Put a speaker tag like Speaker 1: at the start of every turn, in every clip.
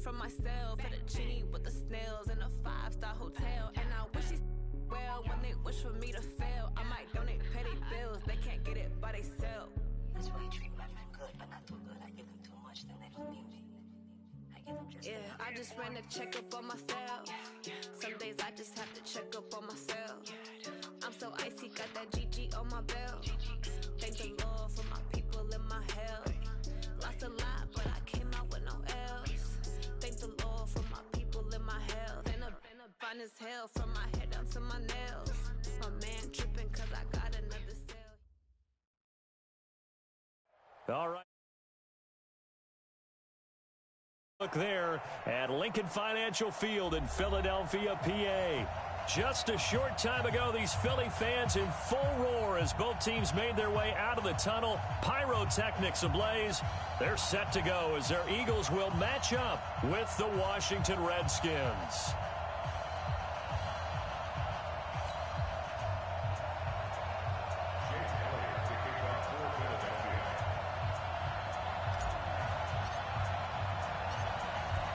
Speaker 1: from myself for the genie with the snails in a 5-star hotel. And I wish she well when they wish for me to fail. I might donate petty bills, they can't get it by themselves.
Speaker 2: That's why you treat women good, but not too good. I give them too much, then they don't need me. I give them just enough.
Speaker 1: I just ran a checkup on myself. Some days I just have to check up on myself. I'm so icy, got that GG on my belt. Thank the Lord for my people in my health. Lost a lot, but I came out with no else. Thank the Lord for my people in my health. And I'm fine as hell from my head down to my nails. My man tripping cause I got another cell.
Speaker 3: All right. Look there at Lincoln Financial Field in Philadelphia, PA. Just a short time ago, these Philly fans in full roar as both teams made their way out of the tunnel. Pyrotechnics ablaze. They're set to go as their Eagles will match up with the Washington Redskins.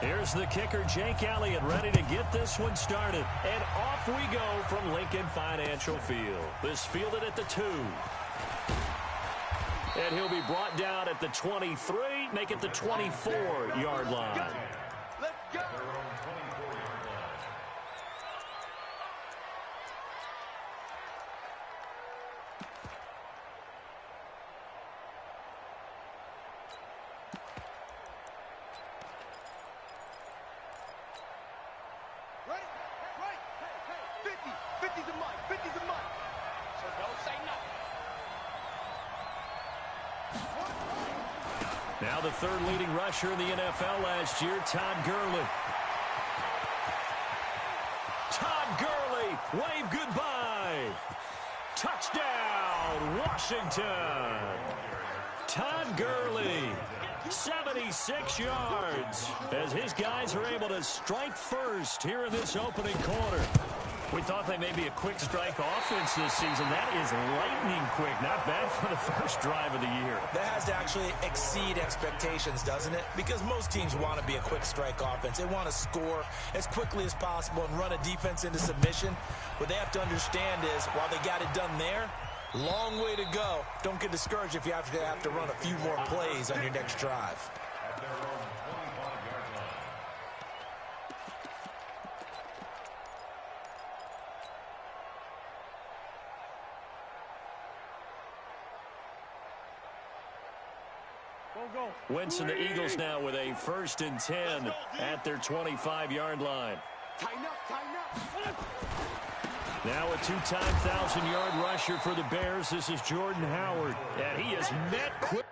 Speaker 3: Here's the kicker, Jake Elliott, ready to get this one started. And off we go from Lincoln Financial Field. This fielded at the 2. And he'll be brought down at the 23, make it the 24-yard line.
Speaker 4: Let's go. Ready? Right. Hey. 50's a mic. 50's a mic. So don't say nothing.
Speaker 3: Now the third leading rusher in the NFL last year, Todd Gurley. Todd Gurley, wave goodbye. Touchdown, Washington. Todd Gurley, 76 yards, as his guys are able to strike first here in this opening quarter. We thought they may be a quick strike offense this season. That is lightning quick. Not bad for the first drive of the year.
Speaker 5: That has to actually exceed expectations, doesn't it? Because most teams want to be a quick strike offense. They want to score as quickly as possible and run a defense into submission. What they have to understand is, while they got it done there, long way to go. Don't get discouraged if you have to run a few more plays on your next drive.
Speaker 6: At their own 25-yard line.
Speaker 3: Wentz and the Eagles now with a 1st and 10 at their 25-yard line.
Speaker 4: Tighten up.
Speaker 3: Now a 2-time 1,000-yard rusher for the Bears. This is Jordan Howard, and he is met quick.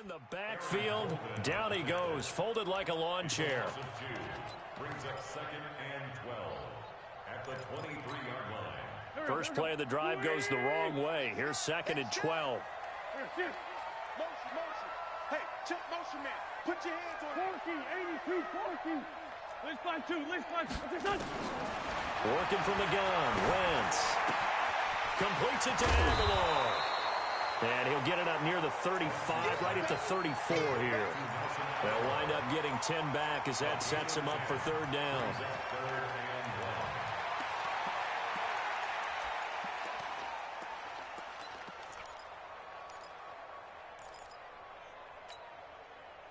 Speaker 3: In the backfield, down he goes, folded like a lawn chair.
Speaker 6: Brings up 2nd and 12 at the 23-yard line.
Speaker 3: First play of the drive goes the wrong way. Here's 2nd and 12.
Speaker 4: Motion. Hey, check motion, man. Put your hands on it. 82, 40. Let's find 2.
Speaker 3: Working from the gun, Wentz. Completes it to Aguilar. And he'll get it up near the 35, right at the 34 here. They'll wind up getting 10 back as that sets him up for 3rd down.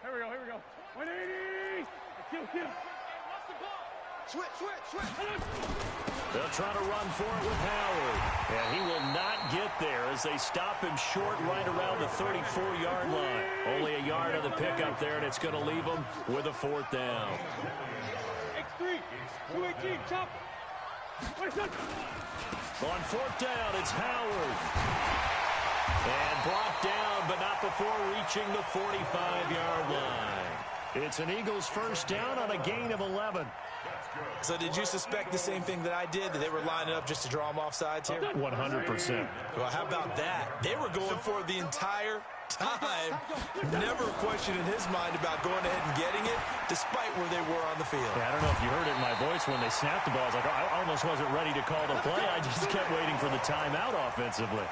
Speaker 4: Here we go. 180. Kill.
Speaker 3: They'll try to run for it with Howard. And he will not get there as they stop him short right around the 34-yard line. Only a yard on the pickup there, and it's going to leave him with a fourth down.
Speaker 4: X3, 218, chop.
Speaker 3: On fourth down, it's Howard. And brought down, but not before reaching the 45-yard line. It's an Eagles first down on a gain of 11.
Speaker 5: So did you suspect the same thing that I did, that they were lining up just to draw them off sides here?
Speaker 3: 100%.
Speaker 5: Well, how about that? They were going for it the entire time. Never a question in his mind about going ahead and getting it, despite where they were on the field.
Speaker 3: Yeah, I don't know if you heard it in my voice when they snapped the ball. I was like, I almost wasn't ready to call the play. I just kept waiting for the timeout offensively.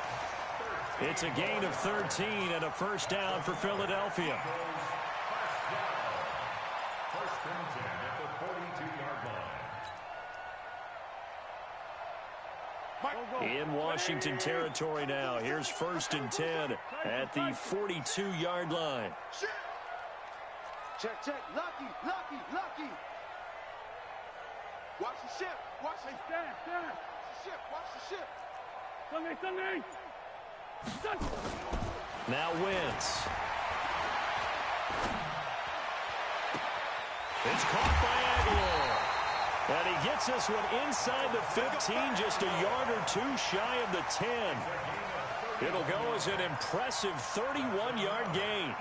Speaker 3: It's a gain of 13 and a first down for Philadelphia.
Speaker 6: First and 10 at the 42-yard line.
Speaker 3: In Washington territory now. Here's first and 10 at the 42-yard line.
Speaker 4: Check. Lucky. Watch the ship. Watch the ship. Watch the ship. Sunday.
Speaker 3: Now Wentz. It's caught by Aguilar. And he gets this one inside the 15, just a yard or two shy of the 10. It'll go as an impressive 31-yard gain.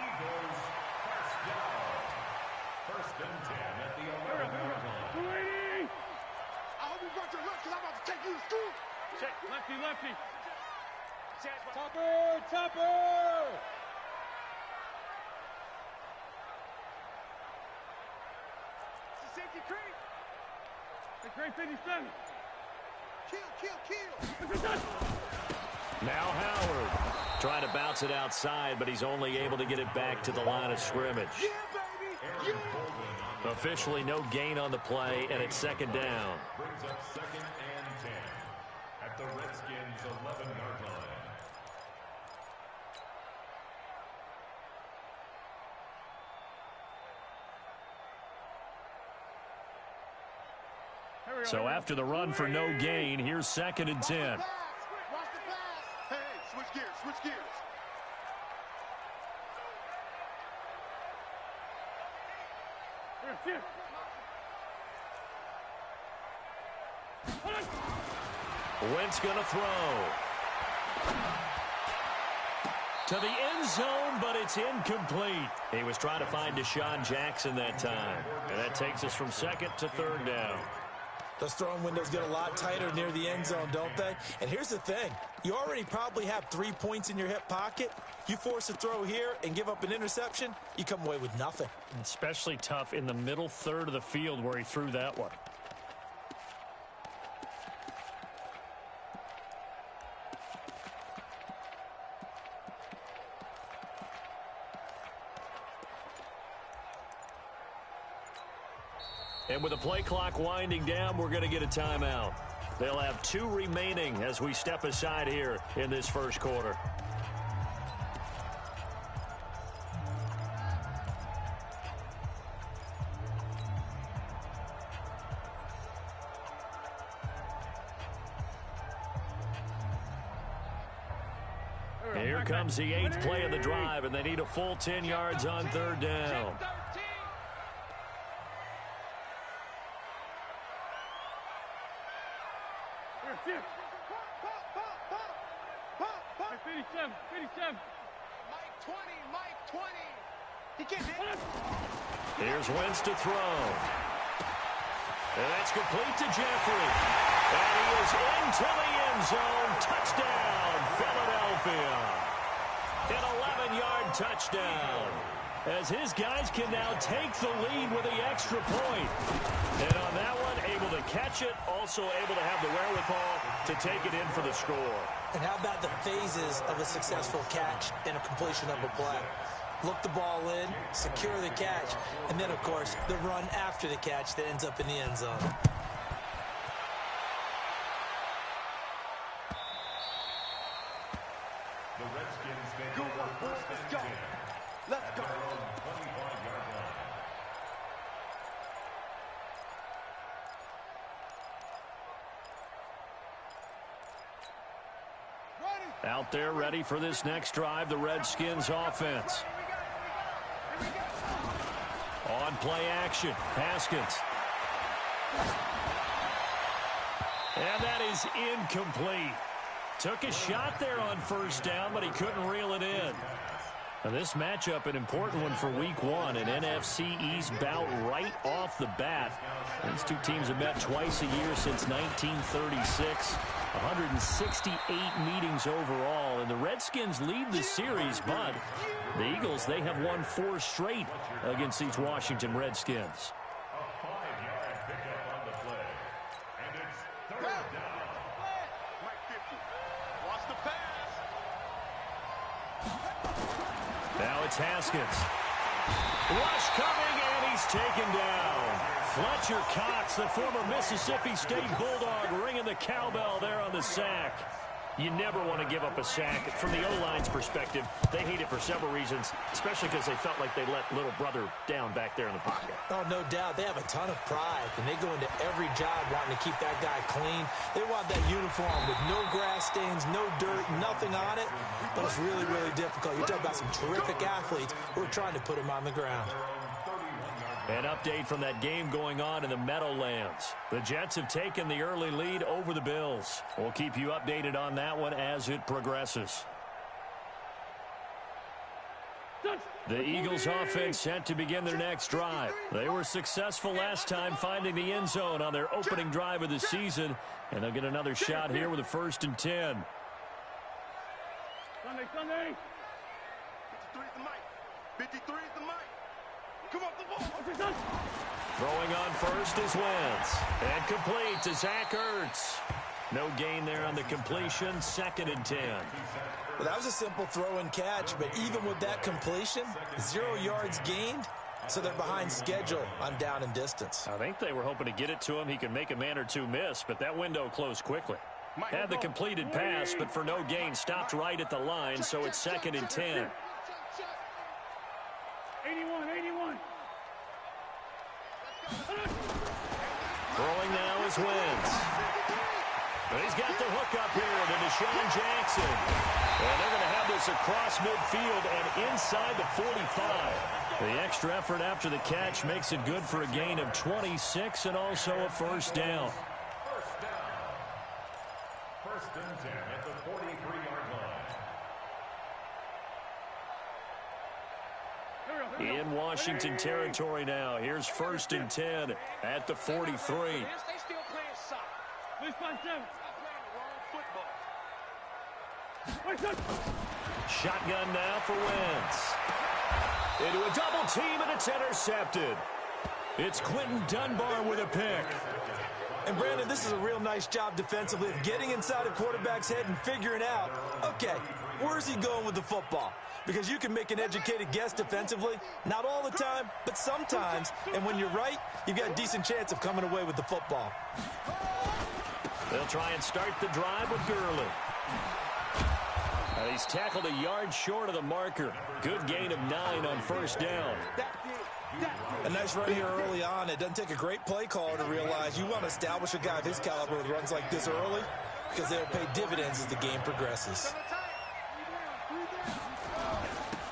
Speaker 6: First and 10 at the 11-yard line.
Speaker 4: 280. I hope you got your lunch because I'm about to take you to school. Check. Lefty. Topper. Safety crate. The crate 57. Kill.
Speaker 3: Now Howard trying to bounce it outside, but he's only able to get it back to the line of scrimmage.
Speaker 4: Yeah, baby. Yeah.
Speaker 3: Officially no gain on the play, and it's second down.
Speaker 6: Brings up second and 10 at the Redskins' 11-yard line.
Speaker 3: So after the run for no gain, here's second and 10.
Speaker 4: Watch the pass. Hey, switch gears. Here.
Speaker 3: Wentz going to throw. To the end zone, but it's incomplete. He was trying to find Deshaun Jackson that time. And that takes us from second to third down.
Speaker 5: Those throwing windows get a lot tighter near the end zone, don't they? And here's the thing. You already probably have 3 points in your hip pocket. You force a throw here and give up an interception, you come away with nothing.
Speaker 3: Especially tough in the middle third of the field where he threw that one. And with the play clock winding down, we're going to get a timeout. They'll have 2 remaining as we step aside here in this first quarter. Here comes the 8th play of the drive, and they need a full 10 yards on third down. Here's Wentz to throw. And that's complete to Jeffrey. And he is into the end zone. Touchdown, Philadelphia. An 11-yard touchdown. As his guys can now take the lead with the extra point. And on that one, able to catch it, also able to have the wherewithal to take it in for the score.
Speaker 5: And how about the phases of a successful catch and a completion of a play? Look the ball in, secure the catch, and then, of course, the run after the catch that ends up in the end zone.
Speaker 6: The Redskins take over first and 10 at their own 25-yard line.
Speaker 3: Out there ready for this next drive, the Redskins offense. On play action, Haskins. And that is incomplete. Took a shot there on first down, but he couldn't reel it in. Now this matchup, an important one for week one, an NFC East bout right off the bat. These two teams have met twice a year since 1936. 168 meetings overall, and the Redskins lead the series, but the Eagles, they have won 4 straight against these Washington Redskins.
Speaker 6: A 5-yard pickup on the play. And it's third down.
Speaker 4: Mike 50. Watch the pass.
Speaker 3: Now it's Haskins. Rush coming, and he's taken down. Fletcher Cox, the former Mississippi State Bulldog, ringing the cowbell there on the sack. You never want to give up a sack. From the O-line's perspective, they hate it for several reasons, especially because they felt like they let little brother down back there in the pocket.
Speaker 5: Oh, no doubt. They have a ton of pride, and they go into every job wanting to keep that guy clean. They want that uniform with no grass stains, no dirt, nothing on it, but it's really, really difficult. You're talking about some terrific athletes who are trying to put him on the ground.
Speaker 3: An update from that game going on in the Meadowlands. The Jets have taken the early lead over the Bills. We'll keep you updated on that one as it progresses. The Eagles offense set to begin their next drive. They were successful last time finding the end zone on their opening drive of the season, and they'll get another shot here with a 1st and 10.
Speaker 4: Sunday. 53 is the mic. 53 is the mic. Come up the ball.
Speaker 3: Throwing on first is Wentz. And complete to Zach Ertz. No gain there on the completion. 2nd and 10.
Speaker 5: Well, that was a simple throw and catch, but even with that completion, 0 yards gained, so they're behind schedule on down and distance.
Speaker 3: I think they were hoping to get it to him. He could make a man or two miss, but that window closed quickly. Had the completed pass, but for no gain, stopped right at the line, so it's 2nd and 10.
Speaker 4: 81.
Speaker 3: Throwing now is Wentz. But he's got the hook up here to Deshaun Jackson. And they're going to have this across midfield and inside the 45. The extra effort after the catch makes it good for a gain of 26 and also a 1st down.
Speaker 6: First and 10 at the 43-yard line.
Speaker 3: In Washington territory now. Here's 1st and 10 at the 43.
Speaker 4: They still playing soccer. Stop playing the wrong football.
Speaker 3: Shotgun now for Wentz. Into a double team, and it's intercepted. It's Quentin Dunbar with a pick.
Speaker 5: And, Brandon, this is a real nice job defensively of getting inside a quarterback's head and figuring out, okay, where's he going with the football? Because you can make an educated guess defensively, not all the time, but sometimes. And when you're right, you've got a decent chance of coming away with the football.
Speaker 3: They'll try and start the drive with Gurley. He's tackled a yard short of the marker. Good gain of 9 on 1st down.
Speaker 5: A nice run here early on. It doesn't take a great play caller to realize you want to establish a guy of his caliber with runs like this early because they'll pay dividends as the game progresses.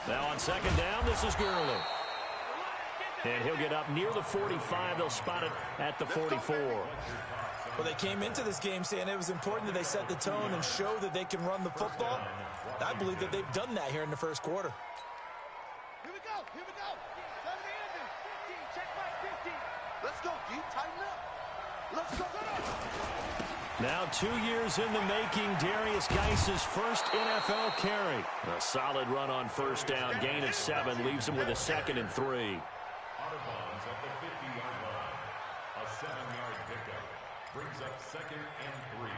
Speaker 3: Now on 2nd down, this is Gurley. And he'll get up near the 45. They'll spot it at the 44.
Speaker 5: Well, they came into this game saying it was important that they set the tone and show that they can run the football. I believe that they've done that here in the 1st quarter.
Speaker 4: Here we go. 15. Check back 15. Let's go, D. Tighten up. Let's go.
Speaker 3: Now 2 years in the making, Darius Geis's first NFL carry. A solid run on 1st down, gain of 7, leaves him with a 2nd and 3.
Speaker 6: Out of bounds at the 50-yard line. A 7-yard pickup brings up 2nd and 3.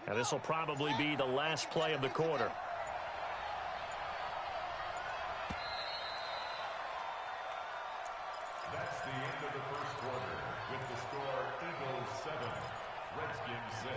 Speaker 3: Now this will probably be the last play of the quarter.
Speaker 6: That's the end of the first quarter with the score Eagles 7, Redskins 6.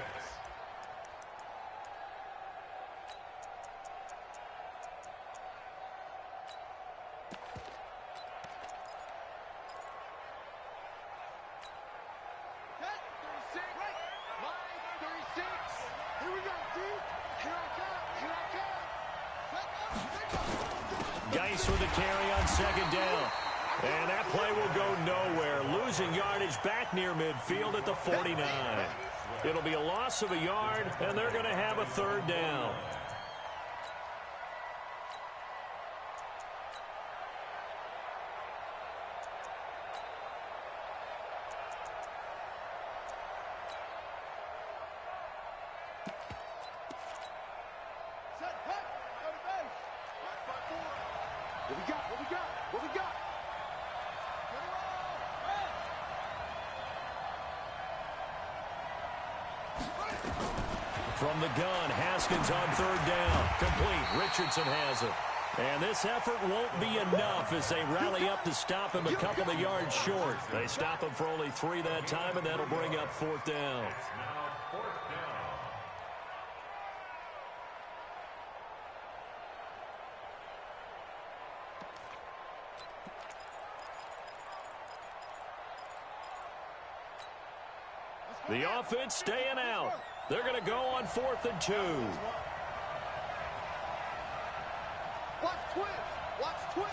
Speaker 3: Geis with the carry on second down. And that play will go nowhere. Losing yardage back near midfield at the 49. It'll be a loss of a yard, and they're going to have a third down.
Speaker 4: What we got?
Speaker 3: From the gun, Haskins on third down. Complete. Richardson has it. And this effort won't be enough as they rally up to stop him a couple of yards short. They stop him for only 3 that time, and that'll bring up fourth down.
Speaker 6: Now fourth down.
Speaker 3: The offense staying out. They're going to go on 4th and 2.
Speaker 4: Watch twist. Watch twist.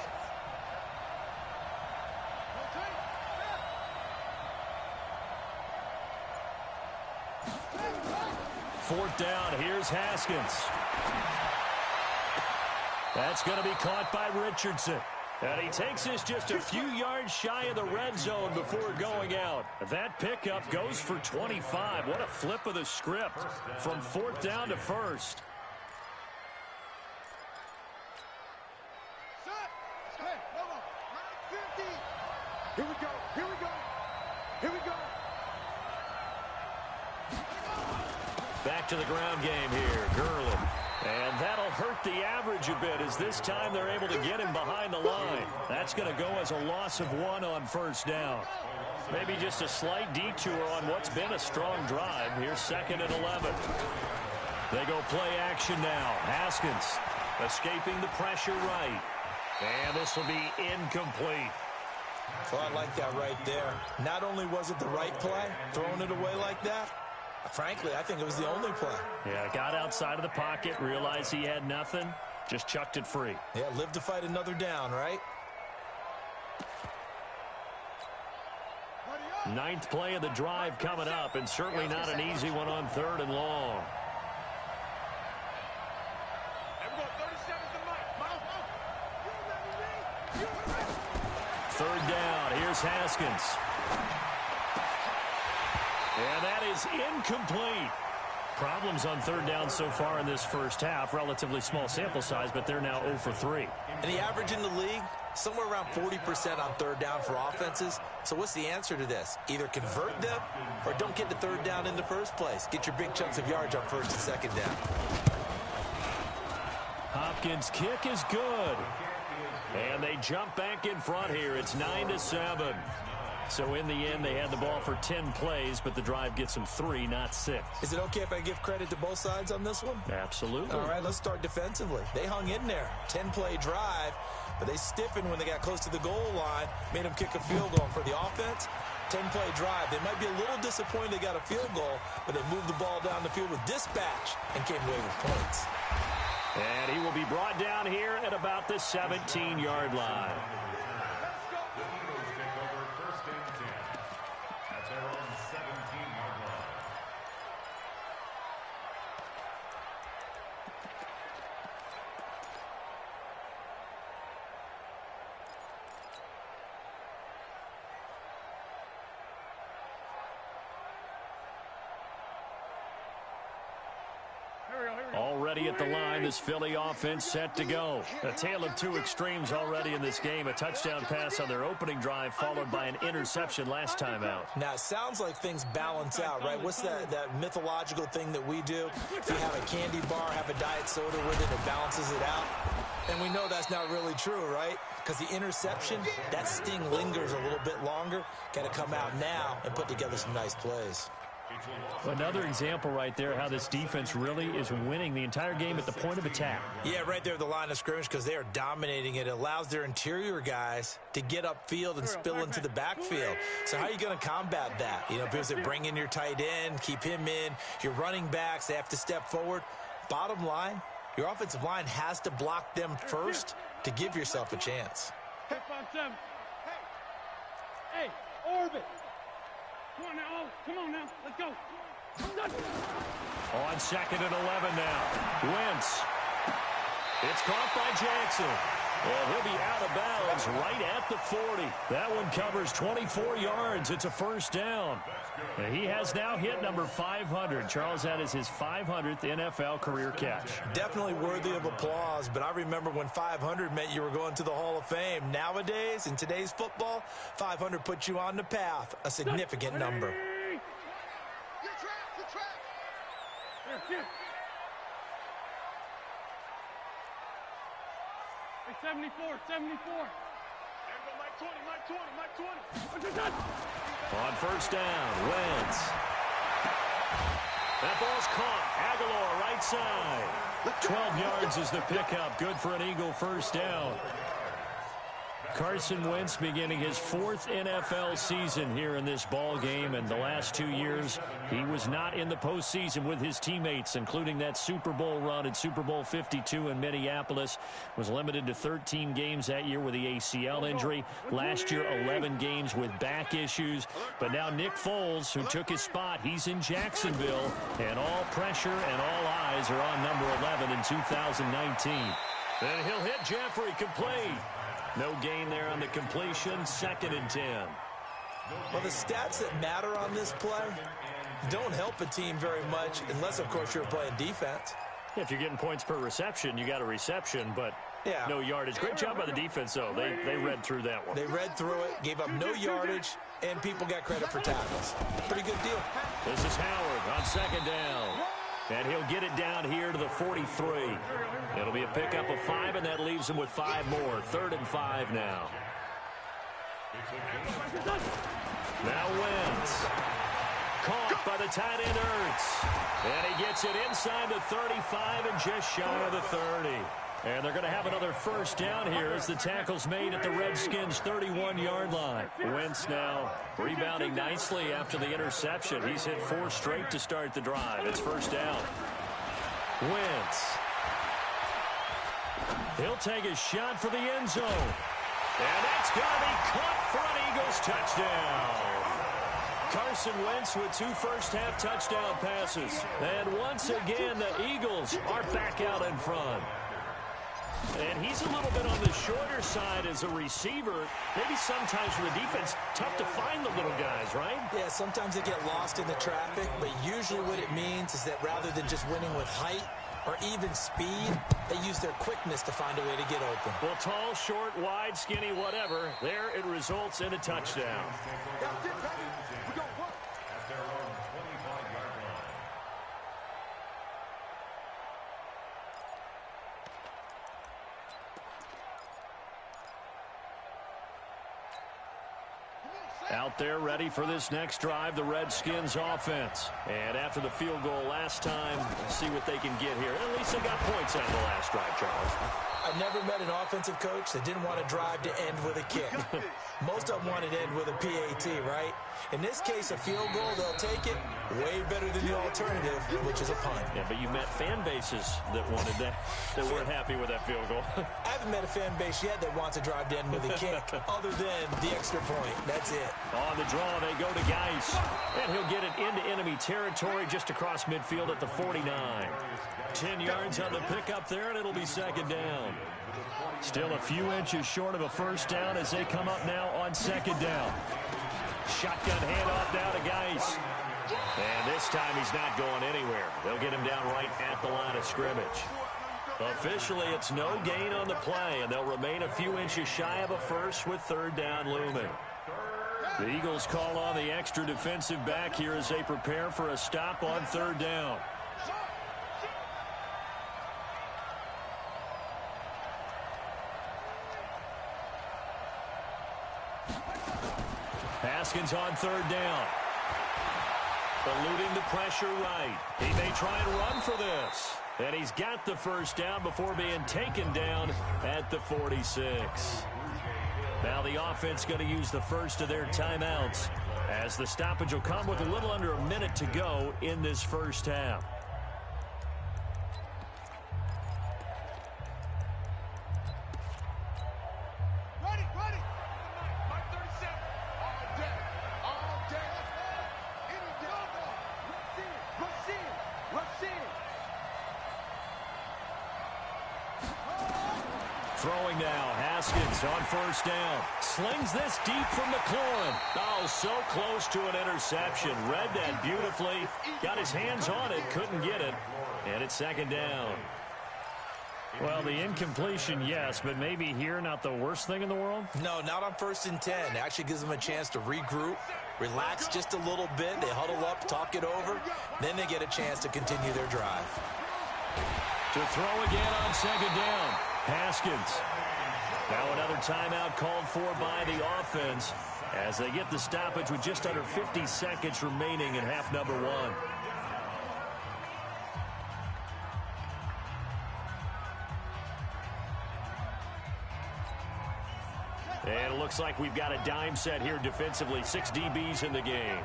Speaker 3: Fourth down. Here's Haskins. That's going to be caught by Richardson. And he takes this just a few yards shy of the red zone before going out. That pickup goes for 25. What a flip of the script from 4th down to 1st.
Speaker 4: Here we go. Here we go. Here we go.
Speaker 3: Back to the ground game here. Gurley. And that'll hurt the average a bit as this time they're able to get him behind the line. That's going to go as a loss of 1 on 1st down. Maybe just a slight detour on what's been a strong drive. Here's 2nd and 11. They go play action now. Haskins escaping the pressure right. And this will be incomplete.
Speaker 5: Well, I like that right there. Not only was it the right play, throwing it away like that, frankly, I think it was the only play.
Speaker 3: Yeah, got outside of the pocket, realized he had nothing, just chucked it free.
Speaker 5: Yeah, live to fight another down, right?
Speaker 3: 9th play of the drive coming up, and certainly not an easy one on 3rd and long. Third down, here's Haskins. And that is incomplete. Problems on 3rd down so far in this first half. Relatively small sample size, but they're now 0 for 3.
Speaker 5: And the average in the league, somewhere around 40% on 3rd down for offenses. So what's the answer to this? Either convert them or don't get to 3rd down in the first place. Get your big chunks of yards on 1st and 2nd down.
Speaker 3: Hopkins' kick is good. And they jump back in front here. It's 9-7. So in the end, they had the ball for 10 plays, but the drive gets them 3, not 6.
Speaker 5: Is it okay if I give credit to both sides on this one?
Speaker 3: Absolutely.
Speaker 5: All right, let's start defensively. They hung in there. 10-play drive, but they stiffened when they got close to the goal line, made them kick a field goal. For the offense, 10-play drive. They might be a little disappointed they got a field goal, but they moved the ball down the field with dispatch and came away with points.
Speaker 3: And he will be brought down here at about the 17-yard line.
Speaker 6: The Eagles take over 1st and 10 at their own 17-yard line.
Speaker 3: Already at the line, this Philly offense set to go. A tale of two extremes already in this game. A touchdown pass on their opening drive, followed by an interception last time out.
Speaker 5: Now, it sounds like things balance out, right? What's that mythological thing that we do? If you have a candy bar, have a diet soda with it, it balances it out. And we know that's not really true, right? Because the interception, that sting lingers a little bit longer. Got to come out now and put together some nice plays.
Speaker 3: Another example right there how this defense really is winning the entire game at the point of attack.
Speaker 5: Yeah, right there at the line of scrimmage because they are dominating it. It allows their interior guys to get upfield and spill into the backfield. So how are you going to combat that? You know, because they bring in your tight end, keep him in. Your running backs, they have to step forward. Bottom line, your offensive line has to block them first to give yourself a chance.
Speaker 4: Hey, 5-7. Hey, orbit. Come on now, come on now, let's go.
Speaker 3: On 2nd and 11 now. Wentz. It's caught by Jackson. And he'll be out of bounds right at the 40. That one covers 24 yards. It's a first down. And he has now hit number 500. Charles, that is his 500th NFL career catch.
Speaker 5: Definitely worthy of applause, but I remember when 500 meant you were going to the Hall of Fame. Nowadays, in today's football, 500 puts you on the path, a significant number.
Speaker 4: Get trapped. Here. Hey, 74. Mike 20.
Speaker 3: On first down, Wentz. That ball's caught. Aguilar, right side. 12 yards is the pickup. Good for an Eagle first down. Carson Wentz beginning his 4th NFL season here in this ball game, and the last 2 years he was not in the postseason with his teammates, including that Super Bowl run at Super Bowl 52 in Minneapolis. Was limited to 13 games that year with the ACL injury. Last year 11 games with back issues. But now Nick Foles, who took his spot, he's in Jacksonville, and all pressure and all eyes are on number 11 in 2019. And he'll hit Jeffrey, complete. No gain there on the completion. 2nd and 10.
Speaker 5: Well, the stats that matter on this play don't help a team very much unless, of course, you're playing defense.
Speaker 3: If you're getting points per reception, you got a reception, but
Speaker 5: yeah,
Speaker 3: no yardage. Great job by the defense, though. They read through that one.
Speaker 5: They read through it, gave up no yardage, and people got credit for tackles. Pretty good deal.
Speaker 3: This is Howard on 2nd down. And he'll get it down here to the 43. It'll be a pickup of 5, and that leaves him with 5 more. 3rd and 5 now. Now Wentz. Caught by the tight end Ertz. And he gets it inside the 35 and just shy of the 30. And they're going to have another first down here as the tackle's made at the Redskins' 31-yard line. Wentz now rebounding nicely after the interception. He's hit 4 straight to start the drive. It's first down. Wentz. He'll take a shot for the end zone. And that's going to be caught for an Eagles touchdown. Carson Wentz with 2 first-half touchdown passes. And once again, the Eagles are back out in front. And he's a little bit on the shorter side as a receiver. Maybe sometimes for the defense, tough to find the little guys, right?
Speaker 5: Yeah, sometimes they get lost in the traffic, but usually what it means is that rather than just winning with height or even speed, they use their quickness to find a way to get open.
Speaker 3: Well, tall, short, wide, skinny, whatever, there it results in a touchdown. Out there ready for this next drive, the Redskins offense. And after the field goal last time, see what they can get here. At least they got points out of the last drive, Charles.
Speaker 5: I've never met an offensive coach that didn't want to drive to end with a kick. Most of them wanted to end with a PAT, right? In this case, a field goal, they'll take it. Way better than the alternative, which is a punt.
Speaker 3: Yeah, but you met fan bases that wanted that, that weren't happy with that field goal.
Speaker 5: I haven't met a fan base yet that wants to drive to end with a kick, other than the extra point. That's it.
Speaker 3: On the draw, they go to Geis. And he'll get it into enemy territory just across midfield at the 49. 10 yards on the pickup there, and it'll be 2nd down. Still a few inches short of a first down as they come up now on 2nd down. Shotgun handoff now to Geis. And this time he's not going anywhere. They'll get him down right at the line of scrimmage. Officially, it's no gain on the play, and they'll remain a few inches shy of a first with 3rd down looming. The Eagles call on the extra defensive back here as they prepare for a stop on 3rd down. Haskins on third down. Eluding the pressure right. He may try and run for this. And he's got the first down before being taken down at the 46. Now the offense going to use the first of their timeouts as the stoppage will come with a little under a minute to go in this first half. Throwing now, Haskins on first down. Slings this deep from McLaurin. Oh, so close to an interception. Read that beautifully. Got his hands on it, couldn't get it. And it's second down.
Speaker 7: Well, the incompletion, yes, but maybe here not the worst thing in the world?
Speaker 5: No, not on 1st and 10. It actually gives them a chance to regroup, relax just a little bit. They huddle up, talk it over. Then they get a chance to continue their drive.
Speaker 3: To throw again on second down. Haskins. Now another timeout called for by the offense as they get the stoppage with just under 50 seconds remaining in half number one. And it looks like we've got a dime set here defensively. 6 DBs in the game.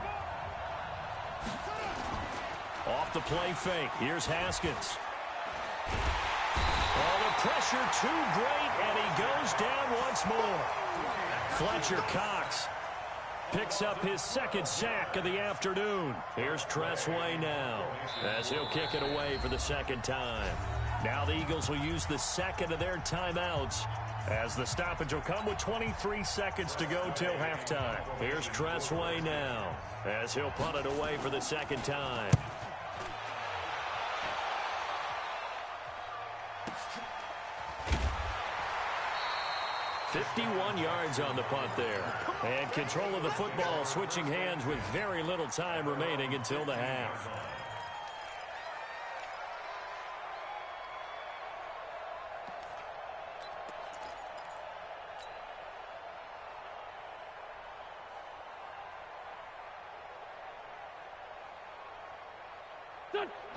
Speaker 3: Off the play fake. Here's Haskins. Oh, the pressure too great, and he goes down once more. Fletcher Cox picks up his second sack of the afternoon. Here's Tressway now as he'll kick it away for the second time. Now the Eagles will use the second of their timeouts as the stoppage will come with 23 seconds to go till halftime. Here's Tressway now as he'll punt it away for the second time. 51 yards on the punt there. And control of the football switching hands with very little time remaining until the half.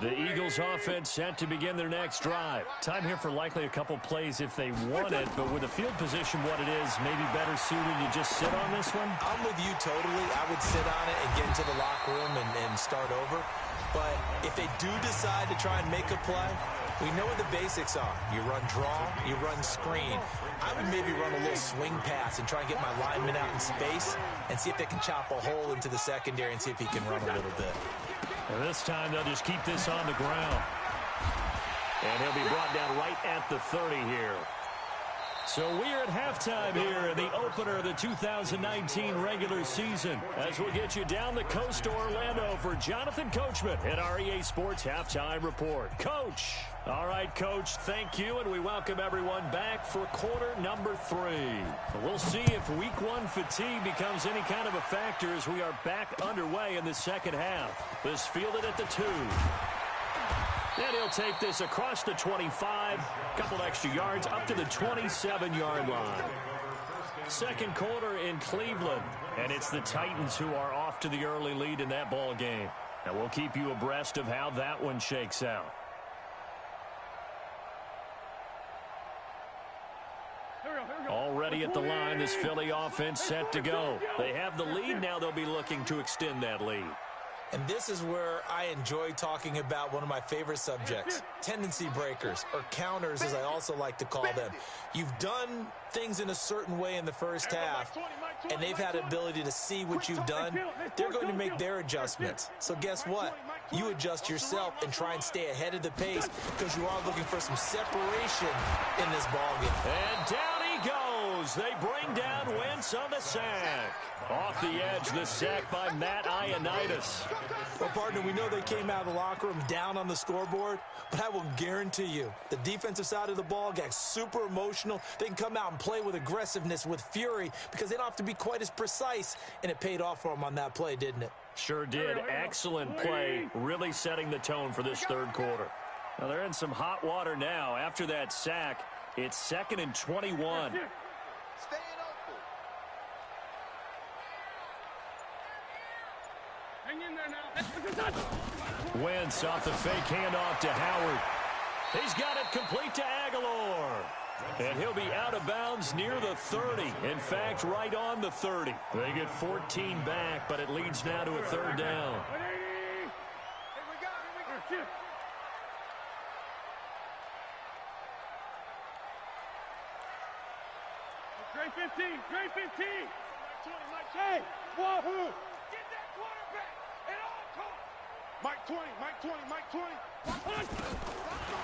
Speaker 3: The Eagles offense set to begin their next drive. Time here for likely a couple plays if they want it, but with the field position what it is, maybe better suited to just sit on this one?
Speaker 5: I'm with you totally. I would sit on it and get into the locker room and start over. But if they do decide to try and make a play, we know what the basics are. You run draw, you run screen. I would maybe run a little swing pass and try and get my lineman out in space and see if they can chop a hole into the secondary and see if he can run a little bit.
Speaker 3: And this time they'll just keep this on the ground. And he'll be brought down right at the 30 here. So we're at halftime here in the opener of the 2019 regular season as we'll get you down the coast to Orlando for Jonathan Coachman at our EA Sports Halftime Report. Coach. All right, Coach, thank you, and we welcome everyone back for quarter number 3. We'll see if week 1 fatigue becomes any kind of a factor as we are back underway in the second half. This fielded at the 2. And he'll take this across the 25, couple extra yards up to the 27-yard line. Second quarter in Cleveland, and it's the Titans who are off to the early lead in that ball game. And we'll keep you abreast of how that one shakes out. Already at the line, this Philly offense set to go. They have the lead now. They'll be looking to extend that lead.
Speaker 5: And this is where I enjoy talking about one of my favorite subjects, tendency breakers, or counters as I also like to call them. You've done things in a certain way in the first half, and they've had the ability to see what you've done. They're going to make their adjustments. So guess what? You adjust yourself and try and stay ahead of the pace because you are looking for some separation in this ballgame.
Speaker 3: And down he goes. They bring down Wentz on the sack. Off the edge, the sack by Matt Ioannidis.
Speaker 5: Well, partner, we know they came out of the locker room down on the scoreboard, but I will guarantee you the defensive side of the ball got super emotional. They can come out and play with aggressiveness, with fury, because they don't have to be quite as precise, and it paid off for them on that play, didn't it?
Speaker 3: Sure did. Excellent play, really setting the tone for this third quarter. Now, they're in some hot water now. After that sack, it's 2nd and 21.
Speaker 4: Hang in there now.
Speaker 3: Wentz off the fake handoff to Howard. He's got it complete to Aguilar. And he'll be out of bounds near the 30. In fact, right on the 30. They get 14 back, but it leads now to a third down.
Speaker 4: Here we go. Grade 15. Grade 15. Hey, wahoo. Get that quarterback at all costs. Mike 20. Mike 20. Mike 20.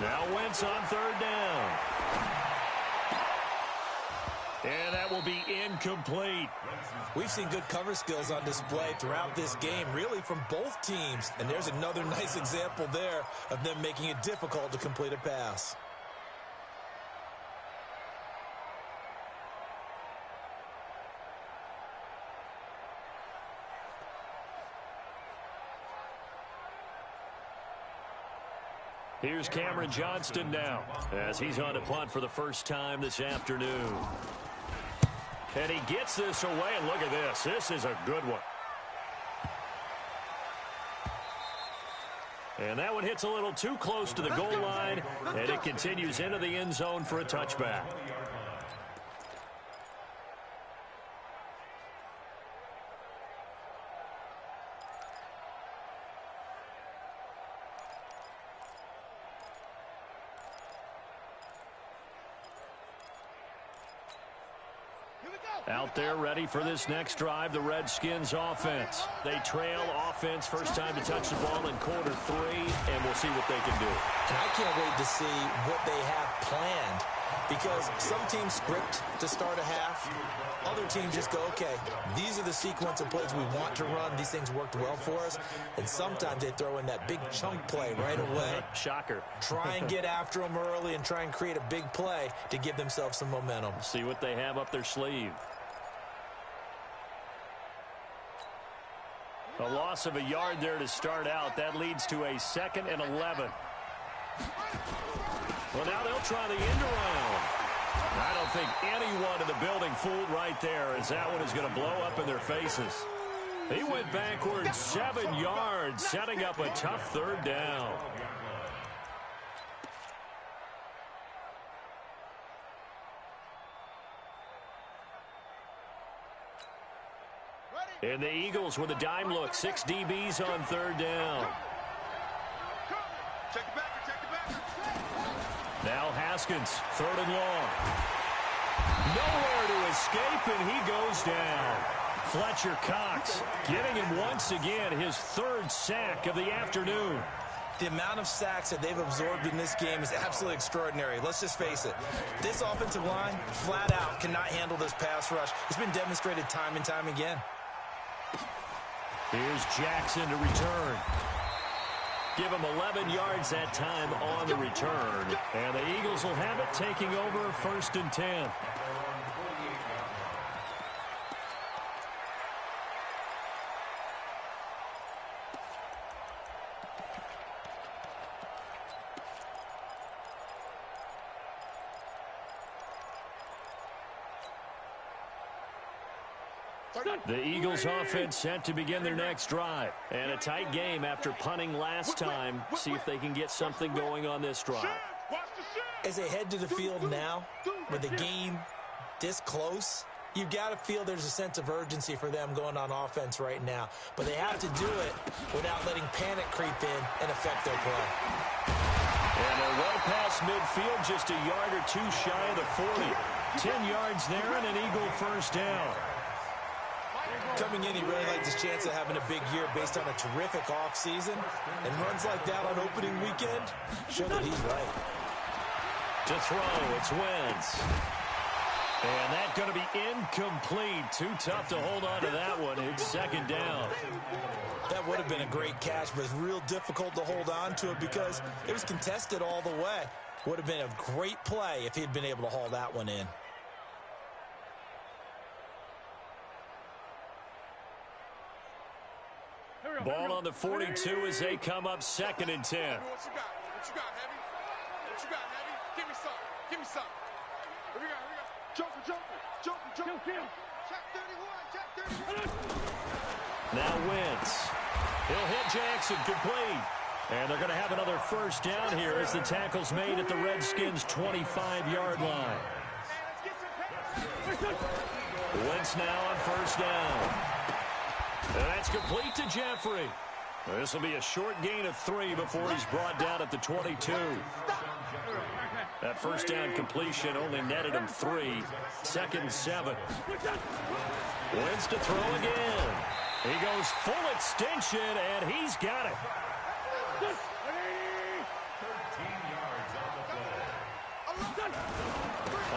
Speaker 3: Now Wentz on third down. And that will be incomplete.
Speaker 5: We've seen good cover skills on display throughout this game, really from both teams. And there's another nice example there of them making it difficult to complete a pass.
Speaker 3: Here's Cameron Johnston now as he's on to punt for the first time this afternoon. And he gets this away, and look at this. This is a good one. And that one hits a little too close to the goal line, and it continues into the end zone for a touchback. Out there ready for this next drive, the Redskins offense. They trail offense, first time to touch the ball in quarter 3, and we'll see what they can do.
Speaker 5: And I can't wait to see what they have planned, because some teams script to start a half. Other teams just go, okay, these are the sequence of plays we want to run. These things worked well for us. And sometimes they throw in that big chunk play right away.
Speaker 3: Shocker.
Speaker 5: Try and get after them early and try and create a big play to give themselves some momentum.
Speaker 3: See what they have up their sleeve. A loss of a yard there to start out. That leads to a 2nd and 11. Well, now they'll try the end around. I don't think anyone in the building fooled right there, as that one is going to blow up in their faces. He went backwards 7 yards, setting up a tough third down. And the Eagles with a dime look. 6 DBs on third down.
Speaker 4: Check it back.
Speaker 3: Now Haskins, 3rd and long. Nowhere to escape, and he goes down. Fletcher Cox getting him once again, his 3rd sack of the afternoon.
Speaker 5: The amount of sacks that they've absorbed in this game is absolutely extraordinary. Let's just face it. This offensive line, flat out, cannot handle this pass rush. It's been demonstrated time and time again.
Speaker 3: Here's Jackson to return. Give him 11 yards that time on the return. And the Eagles will have it, taking over 1st and 10. The Eagles offense set to begin their next drive. And a tight game after punting last time. See if they can get something going on this drive.
Speaker 5: As they head to the field now, with the game this close, you've got to feel there's a sense of urgency for them going on offense right now. But they have to do it without letting panic creep in and affect their play.
Speaker 3: And they're well past midfield, just a yard or two shy of the 40. 10 yards there and an Eagle first down.
Speaker 5: Coming in, he really liked his chance of having a big year based on a terrific offseason. And runs like that on opening weekend show that he's right.
Speaker 3: To throw, it's Wentz. And that's going to be incomplete. Too tough to hold on to that one. It's 2nd down.
Speaker 5: That would have been a great catch, but it's real difficult to hold on to it because it was contested all the way. Would have been a great play if he'd been able to haul that one in.
Speaker 3: Ball on the 42 as they come up 2nd and 10.
Speaker 4: What you got? What you got, Heavy? What you got, Heavy? Give me some. Give me some. Here we go. Joker. Check 31.
Speaker 3: Now Wentz. He'll hit Jackson, complete. And they're going to have another first down here as the tackle's made at the Redskins' 25-yard line. Wentz now on first down. And that's complete to Jeffrey. This will be a short gain of 3 before he's brought down at the 22. That first down completion only netted him 3. 2nd and 7. Wentz to throw again. He goes full extension, and he's got it.
Speaker 6: 13 yards on the play.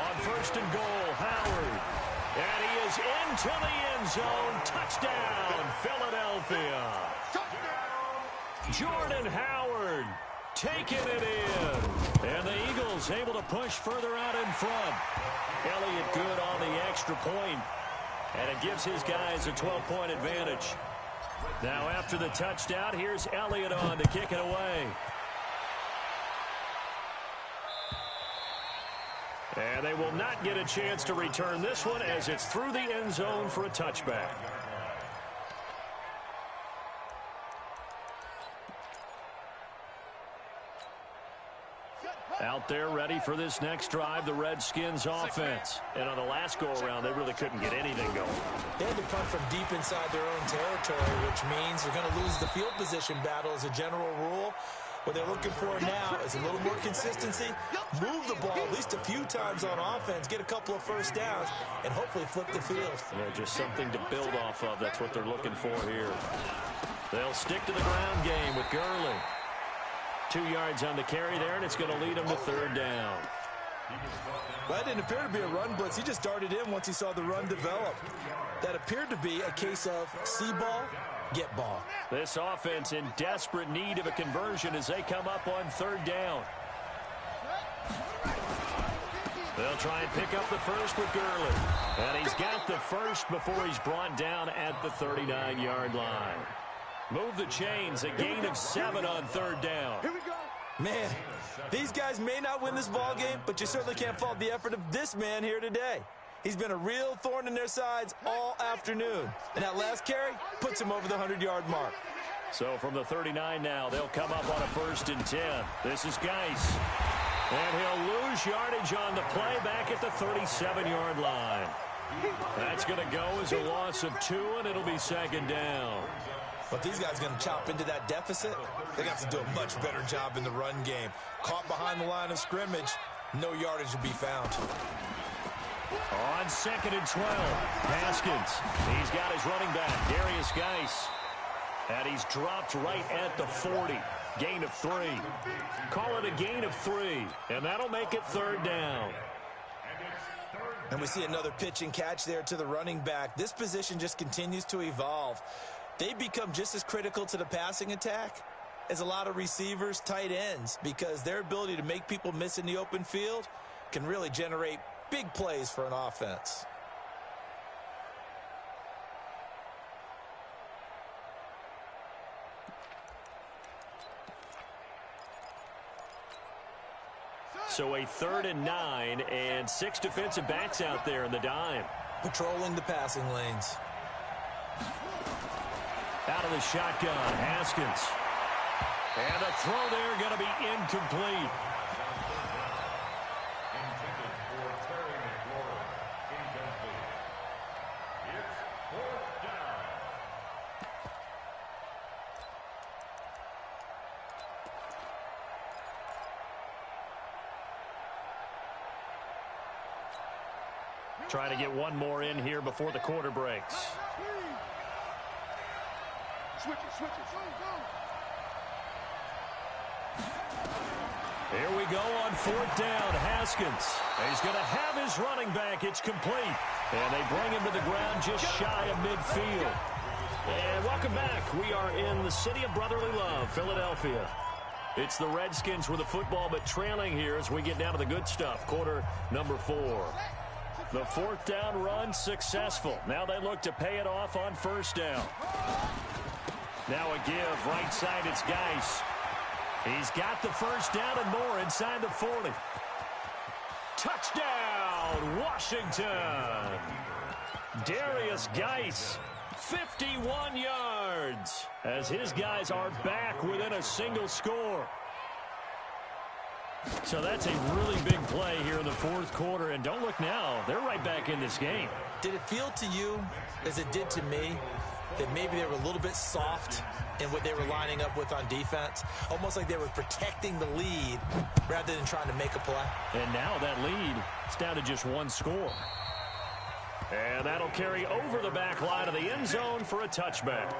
Speaker 3: On first and goal, Howard. And he is into the end zone. Touchdown, Philadelphia. Jordan Howard taking it in. And the Eagles able to push further out in front. Elliott good on the extra point. And it gives his guys a 12-point advantage. Now after the touchdown, here's Elliott on to kick it away. And they will not get a chance to return this one as it's through the end zone for a touchback. Out there ready for this next drive, the Redskins offense. And on the last go-around, they really couldn't get anything going.
Speaker 5: They had to punt from deep inside their own territory, which means they're going to lose the field position battle as a general rule. What they're looking for now is a little more consistency, move the ball at least a few times on offense, get a couple of first downs, and hopefully flip the field.
Speaker 3: Yeah, just something to build off of. That's what they're looking for here. They'll stick to the ground game with Gurley. 2 yards on the carry there, and it's going to lead them to 3rd down.
Speaker 5: Well, that didn't appear to be a run blitz. He just darted in once he saw the run develop. That appeared to be a case of see ball, get ball.
Speaker 3: This offense in desperate need of a conversion as they come up on 3rd down. They'll try and pick up the first with Gurley. And he's got the first before he's brought down at the 39-yard line. Move the chains, a gain of 7 on 3rd down.
Speaker 4: Here we go.
Speaker 5: Man, these guys may not win this ball game, but you certainly can't fault the effort of this man here today. He's been a real thorn in their sides all afternoon. And that last carry puts him over the 100-yard mark.
Speaker 3: So from the 39 now, they'll come up on a 1st and 10. This is Geis. And he'll lose yardage on the play back at the 37-yard line. That's going to go as a loss of 2, and it'll be 2nd down.
Speaker 5: But these guys are going to chop into that deficit. They got to do a much better job in the run game. Caught behind the line of scrimmage, no yardage to be found.
Speaker 3: On 2nd and 12, Haskins. He's got his running back, Darius Geis. And he's dropped right at the 40. Gain of 3. Call it a gain of 3. And that'll make it 3rd down.
Speaker 5: And we see another pitch and catch there to the running back. This position just continues to evolve. They become just as critical to the passing attack as a lot of receivers, tight ends, because their ability to make people miss in the open field can really generate big plays for an offense.
Speaker 3: So a 3rd and 9 and 6 defensive backs out there in the dime.
Speaker 5: Patrolling the passing lanes.
Speaker 3: Out of the shotgun, Haskins. And the throw there going to be incomplete.
Speaker 6: Intended for Terry McLaurin. Incomplete. It's 4th down.
Speaker 3: Trying to get one more in here before the quarter breaks.
Speaker 4: Switch it, switch it.
Speaker 3: Here we go on 4th down. Haskins. He's going to have his running back. It's complete. And they bring him to the ground just shy of midfield. And welcome back. We are in the city of brotherly love, Philadelphia. It's the Redskins with the football, but trailing here as we get down to the good stuff. Quarter number 4. The 4th down run successful. Now they look to pay it off on 1st down. Now a give. Right side, it's Geis. He's got the 1st down and more inside the 40. Touchdown, Washington. Darius Geis, 51 yards as his guys are back within a single score. So that's a really big play here in the fourth quarter. And don't look now, they're right back in this game.
Speaker 5: Did it feel to you, as it did to me, that maybe they were a little bit soft in what they were lining up with on defense? Almost like they were protecting the lead rather than trying to make a play.
Speaker 3: And now that lead is down to just one score. And that'll carry over the back line of the end zone for a touchback.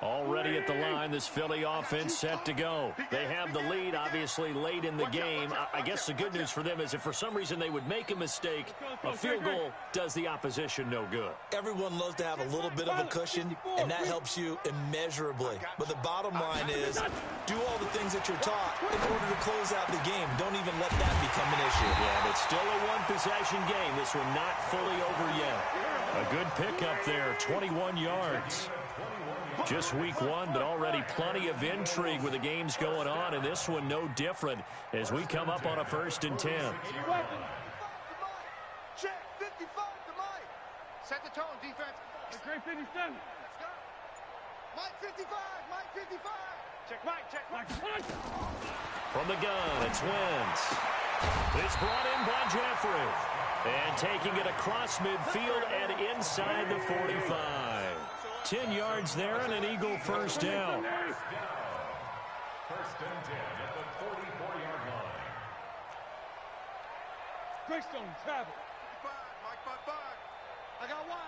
Speaker 3: Already at the line, this Philly offense set to go. They have the lead, obviously, late in the game. I guess the good news for them is if for some reason they would make a mistake, a field goal does the opposition no good.
Speaker 5: Everyone loves to have a little bit of a cushion, and that helps you immeasurably. But the bottom line is, do all the things that you're taught in order to close out the game. Don't even let that become an issue.
Speaker 3: Yeah, but still a one-possession game. This one not fully over yet. A good pickup there, 21 yards. Just week one, but already plenty of intrigue with the games going on, and this one no different as we come up on a 1st and 10.
Speaker 4: Check, 55 to Mike. Set the tone, defense. Great 57. Let's go. Mike 55, Mike 55. Check Mike.
Speaker 3: From the gun, it's Wentz. It's brought in by Jeffrey. And taking it across midfield and inside the 45. 10 yards there and an Eagle first down.
Speaker 6: 1st and 10 at the 44-yard line.
Speaker 4: Greystone, travel. 55, Mike 55. I got one.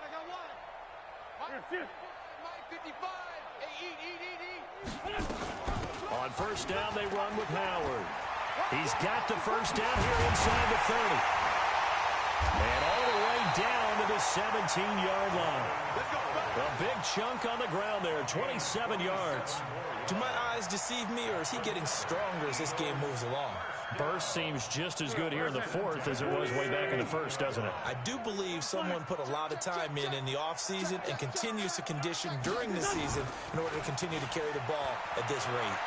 Speaker 4: Mike 55. Hey, eat.
Speaker 3: On first down, they run with Howard. He's got the first down here inside the 30. And all the way down to the 17-yard line. A big chunk on the ground there, 27 yards.
Speaker 5: Do my eyes deceive me, or is he getting stronger as this game moves along?
Speaker 3: Burst seems just as good here in the fourth as it was way back in the first, doesn't it?
Speaker 5: I do believe someone put a lot of time in the offseason and continues to condition during the season in order to continue to carry the ball at this rate.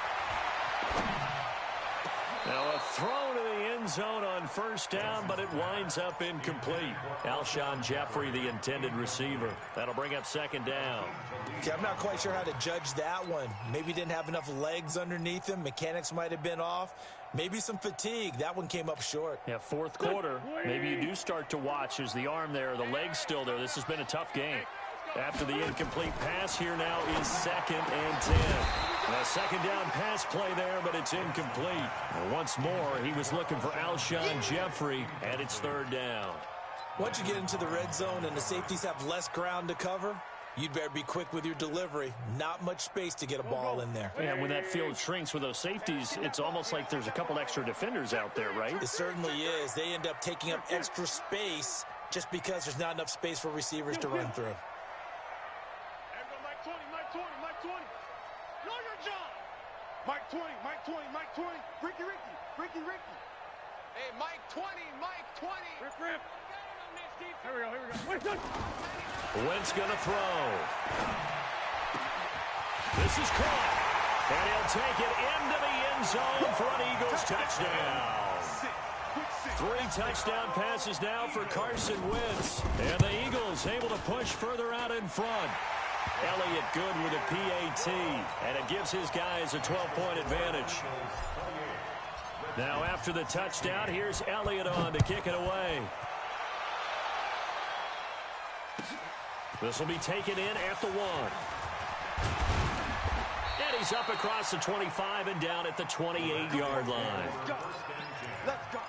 Speaker 3: Now a throw to the end zone on first down, but it winds up incomplete. Alshon Jeffrey, the intended receiver. That'll bring up 2nd down.
Speaker 5: Okay, I'm not quite sure how to judge that one. Maybe didn't have enough legs underneath him. Mechanics might have been off. Maybe some fatigue. That one came up short.
Speaker 3: Yeah, fourth quarter. Maybe you do start to watch as the arm there, the leg's still there. This has been a tough game. After the incomplete pass, here now is 2nd and 10. A 2nd down pass play there, but it's incomplete. And once more, he was looking for Alshon Jeffrey, and it's 3rd down.
Speaker 5: Once you get into the red zone and the safeties have less ground to cover, you'd better be quick with your delivery. Not much space to get a ball in there.
Speaker 3: Yeah, when that field shrinks with those safeties, it's almost like there's a couple extra defenders out there, right?
Speaker 5: It certainly is. They end up taking up extra space just because there's not enough space for receivers to run through.
Speaker 4: Mike 20. Know your job. Mike 20. Ricky. Hey, Mike 20. Rip. Here we go.
Speaker 3: Wentz gonna throw. This is caught. And he'll take it into the end zone for an Eagles touchdown. 3 touchdown passes now for Carson Wentz. And the Eagles able to push further out in front. Elliott good with a PAT, and it gives his guys a 12-point advantage. Now after the touchdown, here's Elliott on to kick it away. This will be taken in at the 1. And he's up across the 25 and down at the 28-yard line.
Speaker 4: Let's go.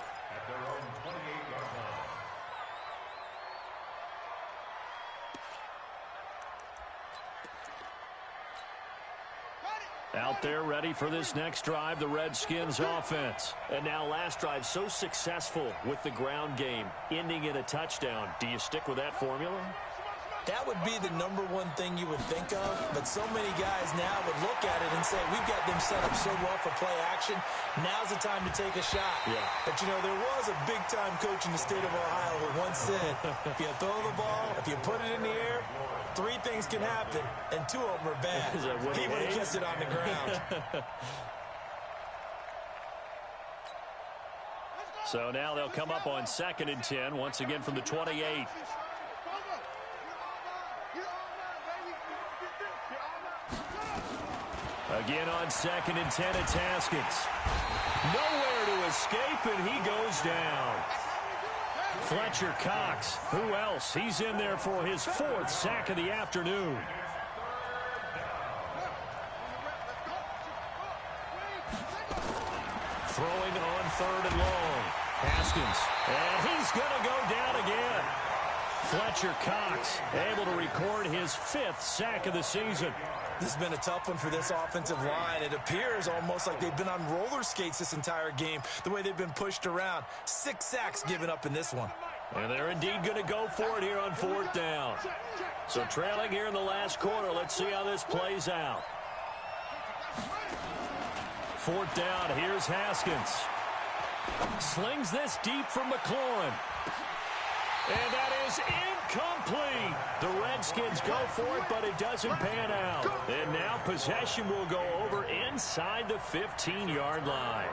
Speaker 3: Out there ready for this next drive, the Redskins offense. And now last drive so successful with the ground game, ending in a touchdown. Do you stick with that formula?
Speaker 5: That would be the #1 thing you would think of, but so many guys now would look at it and say, we've got them set up so well for play action. Now's the time to take a shot.
Speaker 3: Yeah.
Speaker 5: But, you know, there was a big-time coach in the state of Ohio who once said, if you throw the ball, if you put it in the air, Three things can happen, and two of them are bad. He would have kissed it on the ground.
Speaker 3: So now they'll come up on 2nd and 10, once again from the 28. Again on 2nd and 10, it's Haskins. Nowhere to escape, and he goes down. Fletcher Cox, who else? He's in there for his 4th sack of the afternoon. Throwing on 3rd and long. Haskins, and he's going to go down again. Fletcher Cox able to record his 5th sack of the season.
Speaker 5: This has been a tough one for this offensive line. It appears almost like they've been on roller skates this entire game, the way they've been pushed around. 6 sacks given up in this one.
Speaker 3: And they're indeed going to go for it here on 4th down. So trailing here in the last quarter, let's see how this plays out. 4th down, here's Haskins. Slings this deep from McLaurin. And that is incomplete. The Redskins go for it, but it doesn't pan out. And now possession will go over inside the 15-yard line.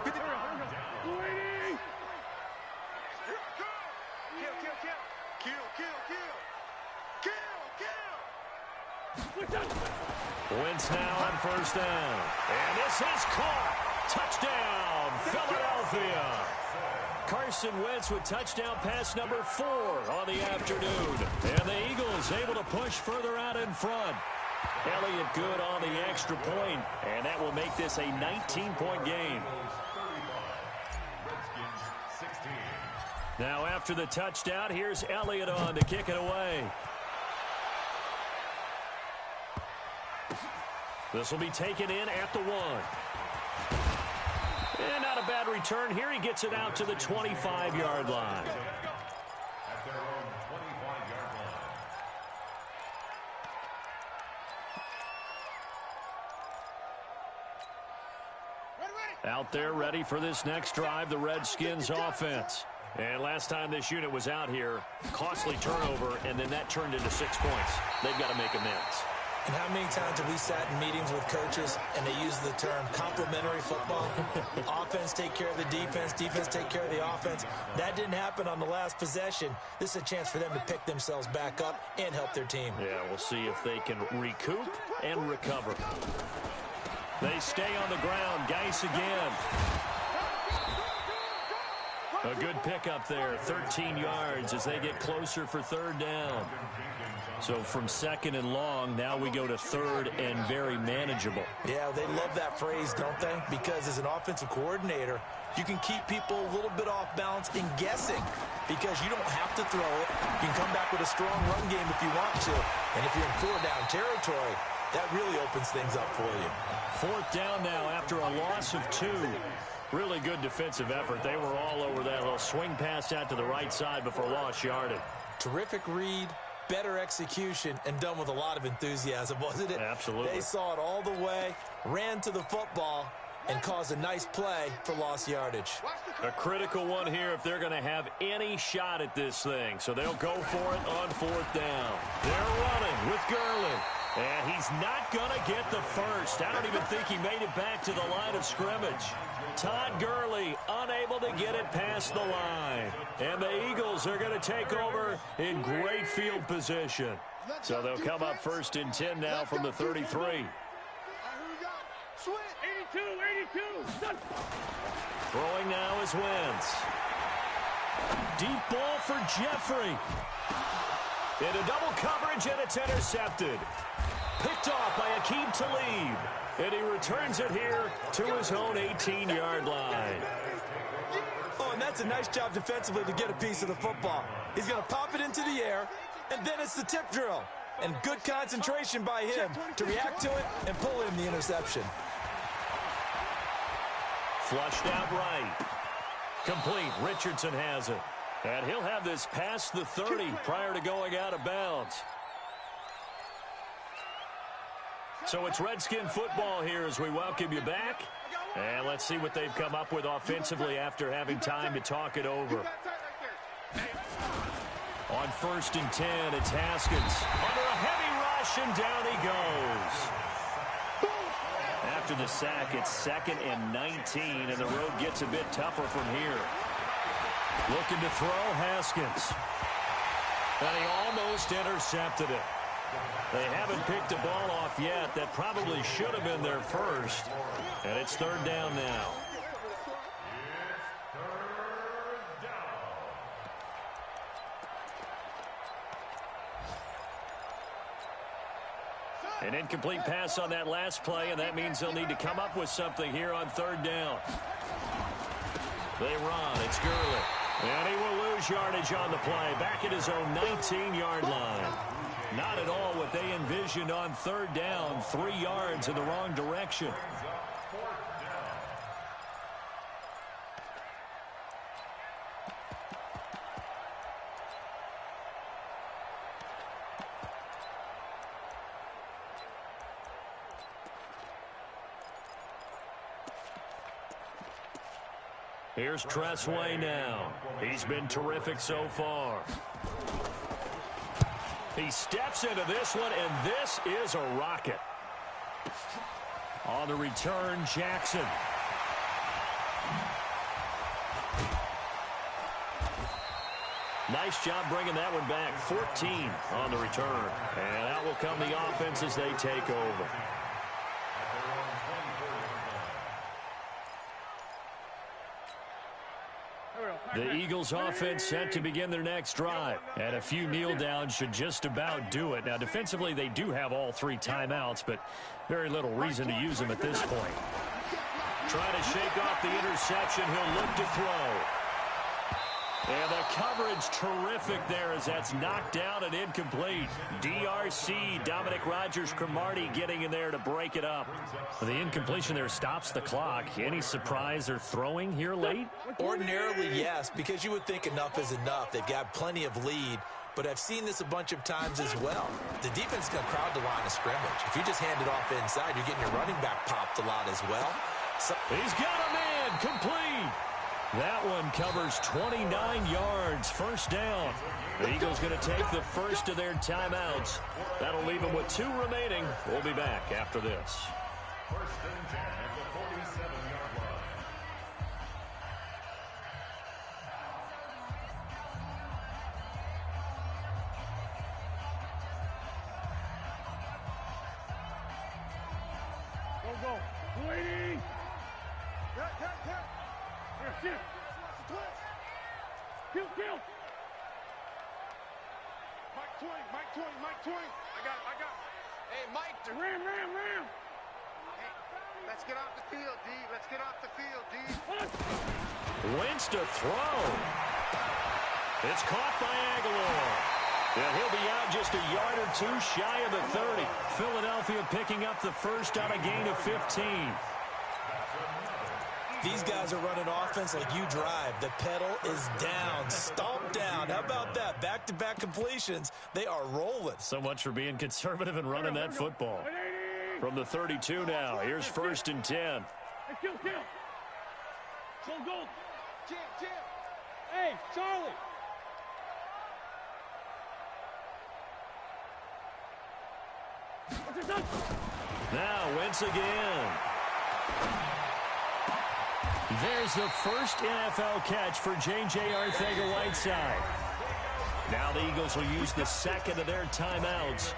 Speaker 3: Wentz now on 1st down. And this is caught. Touchdown, Philadelphia. Carson Wentz with touchdown pass number 4 on the afternoon. And the Eagles able to push further out in front. Elliott good on the extra point, and that will make this a 19-point game. Now after the touchdown, here's Elliott on to kick it away. This will be taken in at the 1. And not a bad return here. He gets it out to the 25-yard line.
Speaker 6: At their own 25-yard line.
Speaker 3: Out there ready for this next drive, the Redskins offense. And last time this unit was out here, costly turnover, and then that turned into 6 points. They've got to make amends.
Speaker 5: And how many times have we sat in meetings with coaches and they use the term complementary football? Offense take care of the defense, defense take care of the offense. That didn't happen on the last possession. This is a chance for them to pick themselves back up and help their team.
Speaker 3: Yeah, we'll see if they can recoup and recover. They stay on the ground. Geis again. A good pickup there, 13 yards as they get closer for 3rd down. So from 2nd and long, now we go to 3rd and very manageable.
Speaker 5: Yeah, they love that phrase, don't they? Because as an offensive coordinator, you can keep people a little bit off balance and guessing because you don't have to throw it. You can come back with a strong run game if you want to. And if you're in 4-down territory, that really opens things up for you.
Speaker 3: 4th down now after a loss of 2. Really good defensive effort. They were all over that little swing pass out to the right side before lost yardage.
Speaker 5: Terrific read, better execution, and done with a lot of enthusiasm, wasn't it?
Speaker 3: Absolutely.
Speaker 5: They saw it all the way, ran to the football, and caused a nice play for lost yardage.
Speaker 3: A critical one here if they're going to have any shot at this thing. So they'll go for it on 4th down. They're running with Gurley. And he's not going to get the first. I don't even think he made it back to the line of scrimmage. Todd Gurley unable to get it past the line. And the Eagles are going to take over in great field position. So they'll come up 1st and 10 now from the 33.
Speaker 4: 82.
Speaker 3: Throwing now is Wentz. Deep ball for Jeffrey. Into double coverage, and it's intercepted. Picked off by Aqib Talib. And he returns it here to his own 18-yard line.
Speaker 5: Oh, and that's a nice job defensively to get a piece of the football. He's going to pop it into the air, and then it's the tip drill. And good concentration by him to react to it and pull in the interception.
Speaker 3: Flushed out right. Complete. Richardson has it. And he'll have this past the 30 prior to going out of bounds. So it's Redskin football here as we welcome you back. And let's see what they've come up with offensively after having time to talk it over. On 1st and 10, it's Haskins. Under a heavy compulsion. Down he goes. After the sack, it's 2nd and 19, and the road gets a bit tougher from here. Looking to throw, Haskins. And he almost intercepted it. They haven't picked the ball off yet. That probably should have been their first. And it's 3rd down now. An incomplete pass on that last play, and that means they'll need to come up with something here on 3rd down. They run. It's Gurley. And he will lose yardage on the play. Back at his own 19-yard line. Not at all what they envisioned on 3rd down. 3 yards in the wrong direction. Here's Tressway now. He's been terrific so far. He steps into this one, and this is a rocket. On the return, Jackson. Nice job bringing that one back. 14 on the return. And out will come the offense as they take over. The Eagles offense set to begin their next drive. And a few kneel downs should just about do it. Now, defensively, they do have all 3 timeouts, but very little reason to use them at this point. Trying to shake off the interception. He'll look to throw. And the coverage terrific there as that's knocked down and incomplete. DRC, Dominic Rodgers-Cromartie getting in there to break it up. The incompletion there stops the clock. Any surprise they're throwing here late?
Speaker 5: Ordinarily, yes, because you would think enough is enough. They've got plenty of lead, but I've seen this a bunch of times as well. The defense can crowd the line of scrimmage. If you just hand it off inside, you're getting your running back popped a lot as well. So
Speaker 3: he's got a man, complete. That one covers 29 yards, 1st down. The Eagles going to take the first of their timeouts. That'll leave them with 2 remaining. We'll be back after this.
Speaker 6: 1st and 10 at the 47-yard line.
Speaker 4: Go. 280. Tap. Here, kill. Mike 20. I got it. Hey, Mike. Ram. Hey, let's get off the field, D.
Speaker 3: Wentz to throw. It's caught by Aguilar. And he'll be out just a yard or 2 shy of the 30. Philadelphia picking up the first on a gain of 15.
Speaker 5: these guys are running offense like you drive. The pedal is down, stomped down. How about that? Back-to-back completions. They are rolling.
Speaker 3: So much for being conservative and running that football. From the 32 now, here's 1st and 10.
Speaker 4: Kill. Go. Jim. Hey, Charlie.
Speaker 3: Now Wentz again. There's the first NFL catch for J.J. Arcega-Whiteside. Now the Eagles will use the second of their timeouts.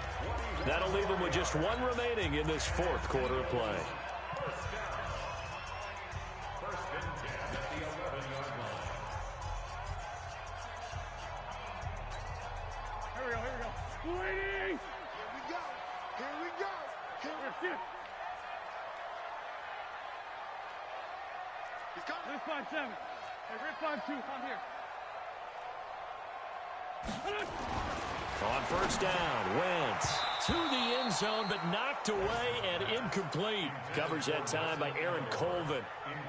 Speaker 3: That'll leave them with just one remaining in this fourth quarter of play.
Speaker 4: Here we go. Waiting. Here we go. He's coming. Rip 5-7. Hey, Rip 5-2. I'm here.
Speaker 3: On 1st down, Wentz to the end zone, but knocked away and incomplete. Covers that time by Aaron Colvin.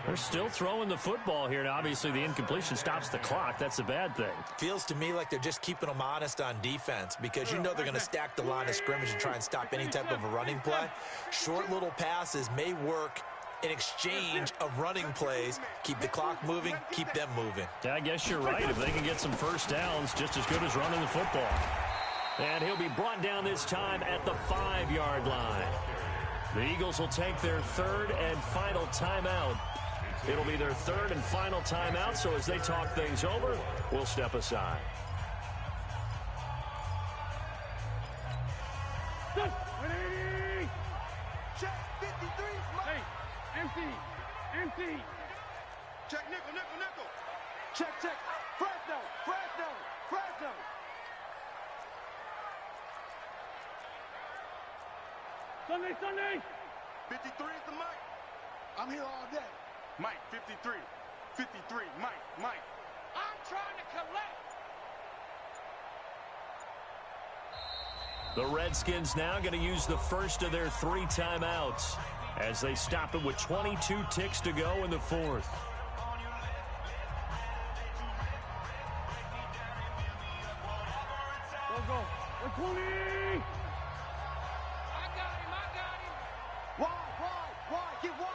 Speaker 3: They're still throwing the football here, and obviously the incompletion stops the clock. That's a bad thing.
Speaker 5: Feels to me like they're just keeping them honest on defense because you know they're going to stack the line of scrimmage and try and stop any type of a running play. Short little passes may work in exchange of running plays. Keep the clock moving, keep them moving.
Speaker 3: Yeah, I guess you're right. If they can get some first downs, just as good as running the football. And he'll be brought down this time at the 5-yard line. The Eagles will take their third and final timeout. It'll be their third and final timeout, so as they talk things over, we'll step aside.
Speaker 4: Check 53. Hey, empty. Check nickel. Check. Fresno. Sunday. 53 is the mic. I'm here all day. Mike, 53. Mike. I'm trying to collect.
Speaker 3: The Redskins now going to use the first of their 3 timeouts as they stop it with 22 ticks to go in the fourth.
Speaker 4: Go. 20. I got him. Wide. Get wide.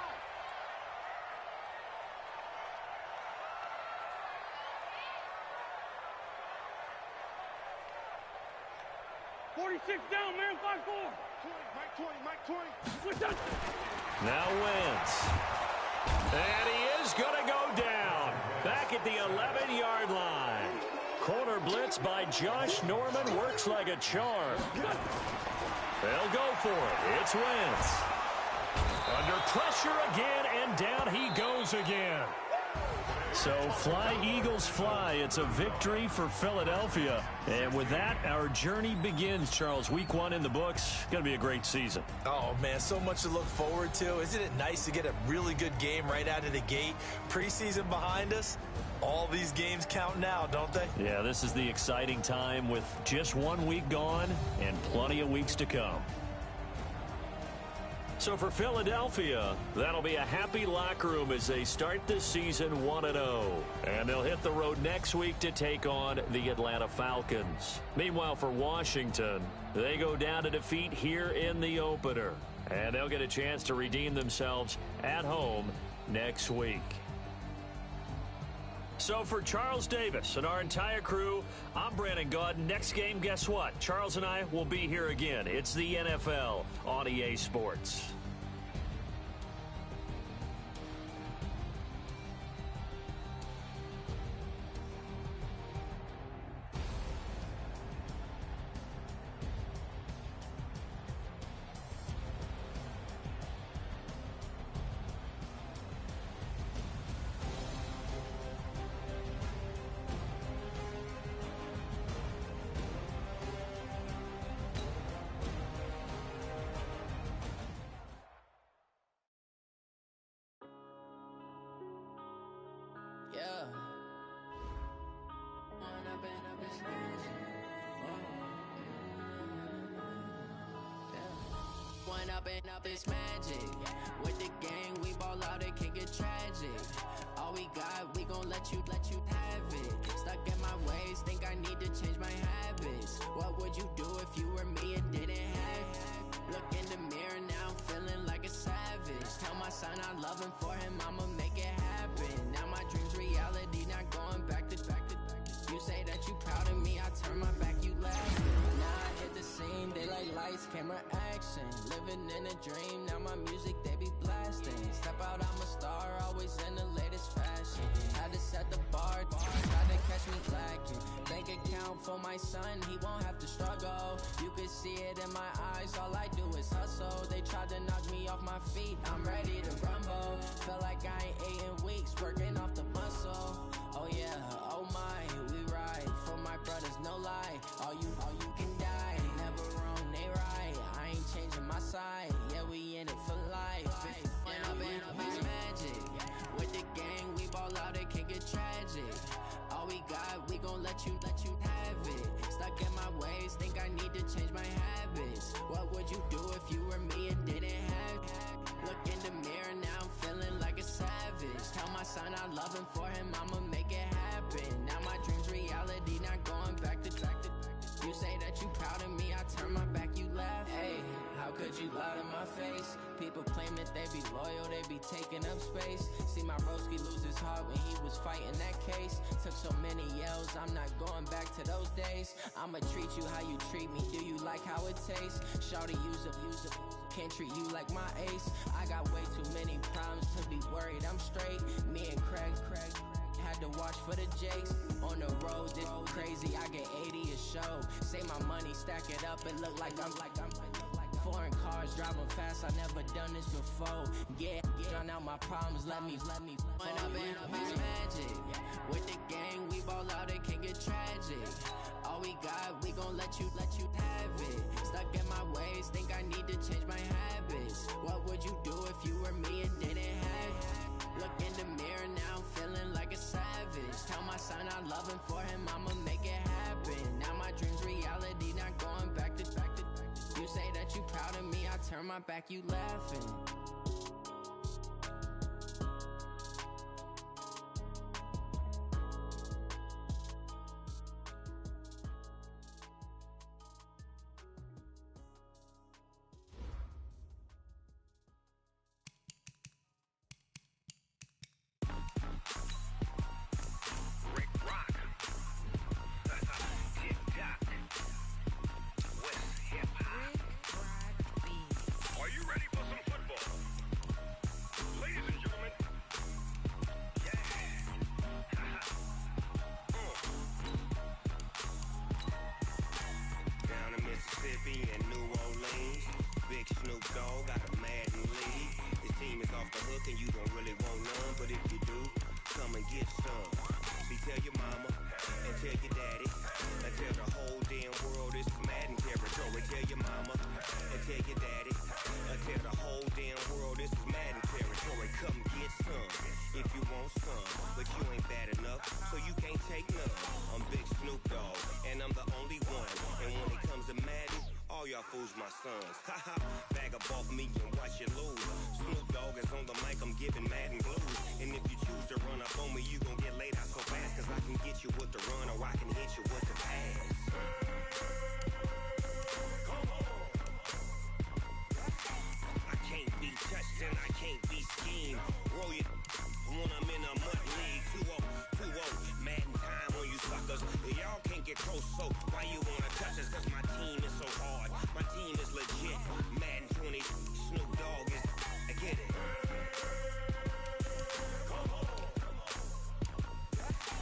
Speaker 4: Down, man, 5-4. 20, Mike 20. Switch up.
Speaker 3: Now Wentz. And he is going to go down. Back at the 11-yard line. Corner blitz by Josh Norman works like a charm. They'll go for it. It's Wentz. Under pressure again, and down he goes again. So fly, Eagles, fly. It's a victory for Philadelphia. And with that, our journey begins, Charles. Week 1 in the books. Going to be a great season.
Speaker 5: Oh, man, so much to look forward to. Isn't it nice to get a really good game right out of the gate? Preseason behind us. All these games count now, don't they?
Speaker 3: Yeah, this is the exciting time with just 1 week gone and plenty of weeks to come. So for Philadelphia, that'll be a happy locker room as they start this season 1-0. And they'll hit the road next week to take on the Atlanta Falcons. Meanwhile, for Washington, they go down to defeat here in the opener. And they'll get a chance to redeem themselves at home next week. So for Charles Davis and our entire crew, I'm Brandon Gaud. Next game, guess what? Charles and I will be here again. It's the NFL on EA Sports.
Speaker 1: Yeah. One up and up is magic. With the gang, we ball out, it can get tragic. All we got, we gon' let you have it. Stuck in my ways, think I need to change my habits. What would you do if you were me and didn't have it? Look in the mirror now, I'm feeling like a savage. Tell my son I love him, for him I'ma make it happen. Now my dream's reality, not going back to. You say that you proud of me, I turn my back, you laugh. Now I hit the scene, they like lights, camera, action. Living in a dream, now my music they be blasting. Step out, I'm a star, always in the latest fashion. Had to set the bar, tried to catch me lacking. Bank account for my son, he won't have to struggle. You could see it in my eyes, all I do is hustle. They tried to knock me off my feet, I'm ready to rumble. Feel like I ain't ate in weeks, working off the muscle. Oh yeah, oh my, we ride for my brothers, no lie. All you can die, never wrong, they right. I ain't changing my side, yeah, we in it for life. When up and up is magic. With the gang, we ball out, it can get tragic. All we got, we gon' let you have it. Stuck in my ways, think I need to change my habits. What would you do if you were me and didn't have it? Look in the mirror, now I'm feeling like a savage. Tell my son I love him, for him I'ma make it happen. Now my dream's reality, not going back to. You say that you proud of me, I turn my back, you laugh. Hey, how could you lie to my face? People
Speaker 8: People claim that they be loyal, they be taking up space. See my broski lose his heart when he was fighting that case. Took so many yells, I'm not going back to those days. I'ma treat you how you treat me, do you like how it tastes? Shawty, use a, can't treat you like my ace. I got way too many problems to be worried, I'm straight. Me and Craig had to watch for the Jakes. On the road, this crazy, I get 80 a show. Say my money, stack it up, it look like I'm foreign cars, driving fast, I never done this before. Yeah, drown out my problems, let me When I've been magic. With the gang, we ball out, it can get tragic. All we got, we gon' let you have it. Stuck in my ways, think I need to change my habits. What would you do if you were me and didn't have it? Look in the mirror now, feeling like a savage. Tell my son I love him, for him I'ma make it happen. Now my dream's reality, not going back to. You say that you proud of me, I turn my back, you laughing.
Speaker 9: Fools my sons. Haha, bag up off me and watch you lose. Snoop Dogg is on the mic, I'm giving Madden blues. And if you choose to run up on me, you gon' get laid out so fast. Cause I can get you with the run or I can hit you with the pass. I can't be touched and I can't be schemed. Roll you when I'm in a mud league. 2-0, Madden time on you suckers. Y'all can't get close, so why you wanna touch us? Cause my team is so hard. My team is legit. Madden 20, Snoop Dogg is. I get it.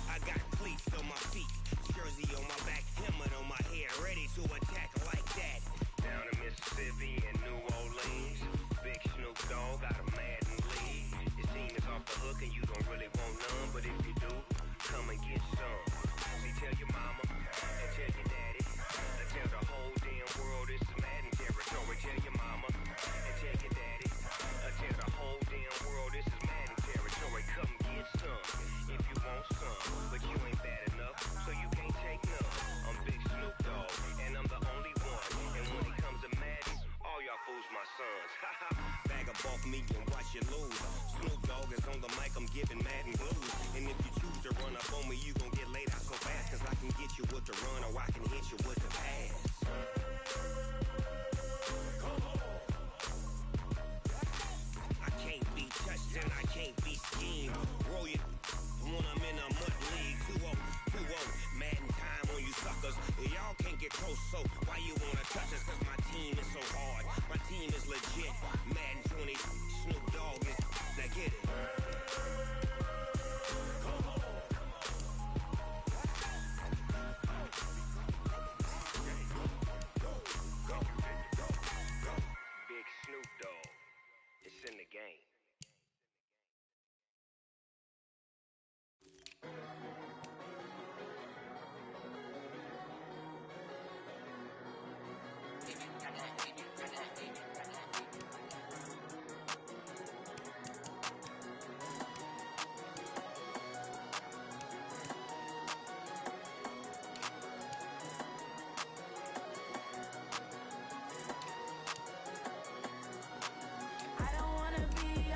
Speaker 9: I got cleats on my feet, jersey on my back, helmet on my head, ready to attack like that. Down in Mississippi and New Orleans, big Snoop Dogg got a Madden league. His team is off the hook and you don't really want none, but if you do, come and get some. See, tell your mama and tell your daddy, and tell the whole damn world this is Madden territory. Tell your mama and tell your daddy, and tell the whole damn world this is Madden territory. Come get some if you want some, but you ain't bad enough, so you can't take none. I'm Big Snoop Dogg, and I'm the only one. And when it comes to Madden, all y'all fools my sons. Haha, bag up off me and watch you lose. Snoop Dogg is on the mic, I'm giving Madden blues. And if you choose to run up on me, you gon' get laid out so fast. Cause I can get you with the run or I can hit you with the pass. I can't be touched and I can't be schemed. Roll you when I'm in a mud league. 2-0, Madden time on you suckers. Y'all can't get close, so why you wanna touch us? Cause my team is so hard. My team is legit. Madden 20, Snoop Dogg is. Now get it. Big Snoop Dogg. It's in the game.
Speaker 1: I don't wanna be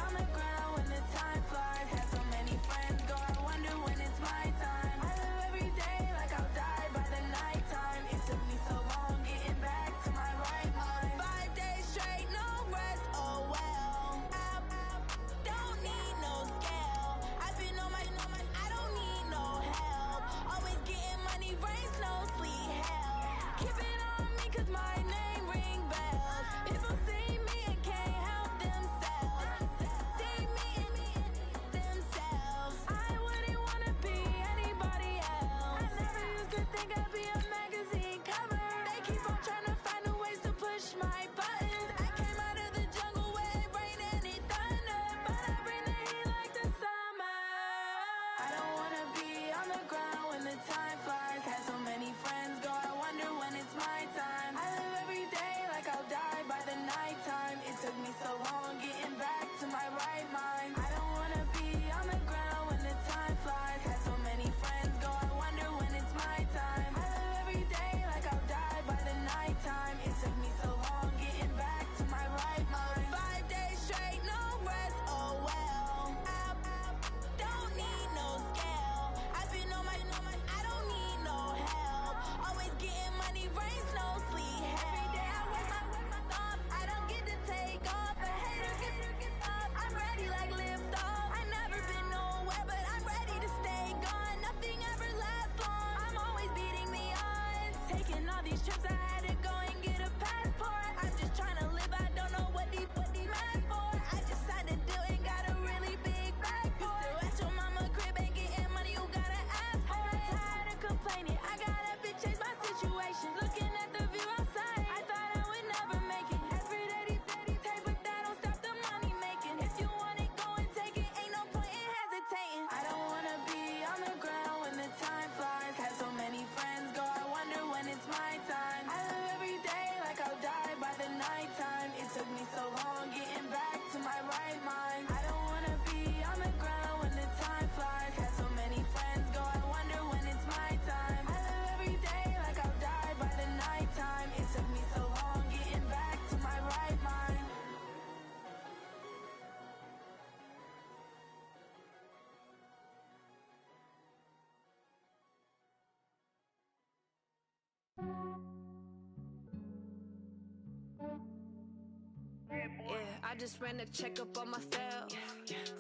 Speaker 1: long getting back to my right mind. I don't wanna be on the ground when the time flies. Had so many friends go, I wonder when it's my time. I live every day like I'll die by the nighttime. It took me so long getting back to my right mind. 5 days straight, no rest, oh well. I don't need no scale. I've been on my, I don't need no help. Always getting money, rains, no sleep. Every day I work my thumb. I don't get to take off. A hater get up. I'm ready like lift off. I never been nowhere, but I'm ready to stay gone. Nothing ever lasts long. I'm always beating the odds. Taking all these trips, I had to go and get a passport. I'm just trying to live. I don't know what the mad for. I just signed a deal and got a really big bag for it. You still at your mama crib and getting money, you gotta ask for it. I'm tired of complaining. I got up and changed my situation. Looking at the view outside, I thought I would never make it. Every day they take, but that don't stop the money making. If you want it, go and take it. Ain't no point in hesitating. I don't wanna be on the ground when the time flies. Had so many friends go, I wonder when it's my time. I live every day like I'll die by the nighttime. It took me so long getting back to my right mind. I don't wanna be on the ground when the time flies. Had so many friends go, I wonder when it's my time. I live every day like I'll die by the nighttime. It took me so long getting back to my right mind. Yeah, I just ran a checkup on myself.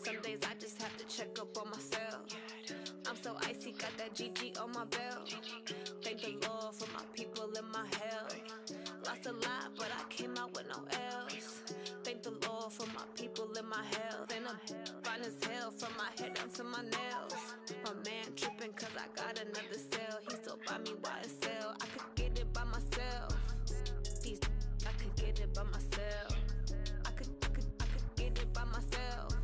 Speaker 1: Some days I just have to check up on myself. I'm so icy, got that GG on my belt. Thank the Lord for my people and my health. Lost a lot, but I came out with no else. Thank the Lord for my people and my health. And I'm fine as hell from my head down to my nails. My man tripping cause I got another cell. He still buy me YSL. I could get it by myself. These I could get it by myself. I could get it by myself.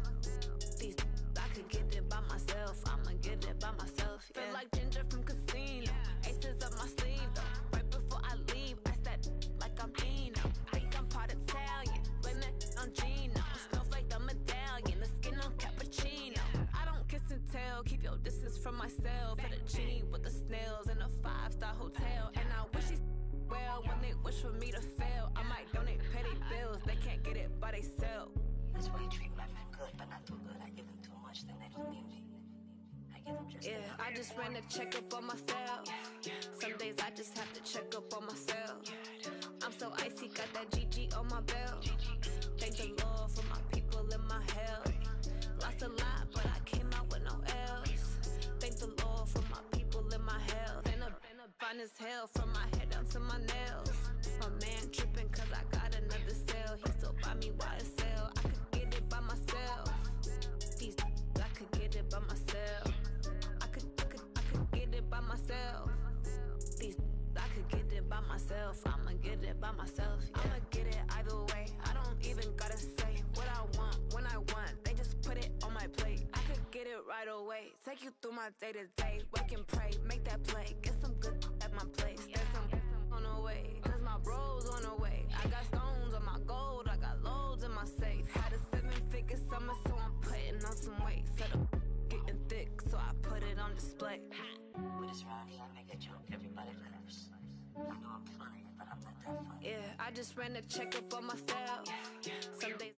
Speaker 1: These I could get it by myself. I'ma get it by myself. Yeah. Feel like Ginger from Casino. Aces up my sleeve though. Right before I leave, I said like I'm Dino. Think I'm part Italian. Blame that on Gino. Smells like the medallion. The skin on cappuccino. I don't kiss and tell. Keep your distance from myself. Fettuccine with the snails in a 5-star hotel. And I wish he's well when they wish for me to fail. I might donate petty bills. They can't get it by themselves.
Speaker 2: That's why you treat my men good, but not too good. I give them too much, then they don't need me. I give them just
Speaker 1: Yeah, I just ran a checkup on myself. Some days I just have to check up on myself. I'm so icy, got that GG on my belt. Thank the Lord for my people and my health. Lost a lot, but I came out with no else. Thank the Lord for my people and my health. And I'm fine as hell from my head down to my nails. My man tripping cause I got another cell. He still buy me YSL. I could get it by myself. These I could get it by myself. I could get it by myself. These I could get it by myself. I'ma get it by myself. Yeah. I'ma get it either way. I don't even gotta say what I want when I want. They just put it on my plate. I could get it right away. Take you through my day to day. Wake and pray, make that play. Get some good at my place. There's some on the way, cause my bros on the way. I got stones on my gold. I got loads in my safe. Had a 7-figure summer, so I'm putting on some weight. Set up getting thick, so I put it on display.
Speaker 2: With this round here, I make a joke. Everybody laughs. I know I'm funny, but I'm not that funny.
Speaker 1: Yeah, I just ran a checkup on myself. Some days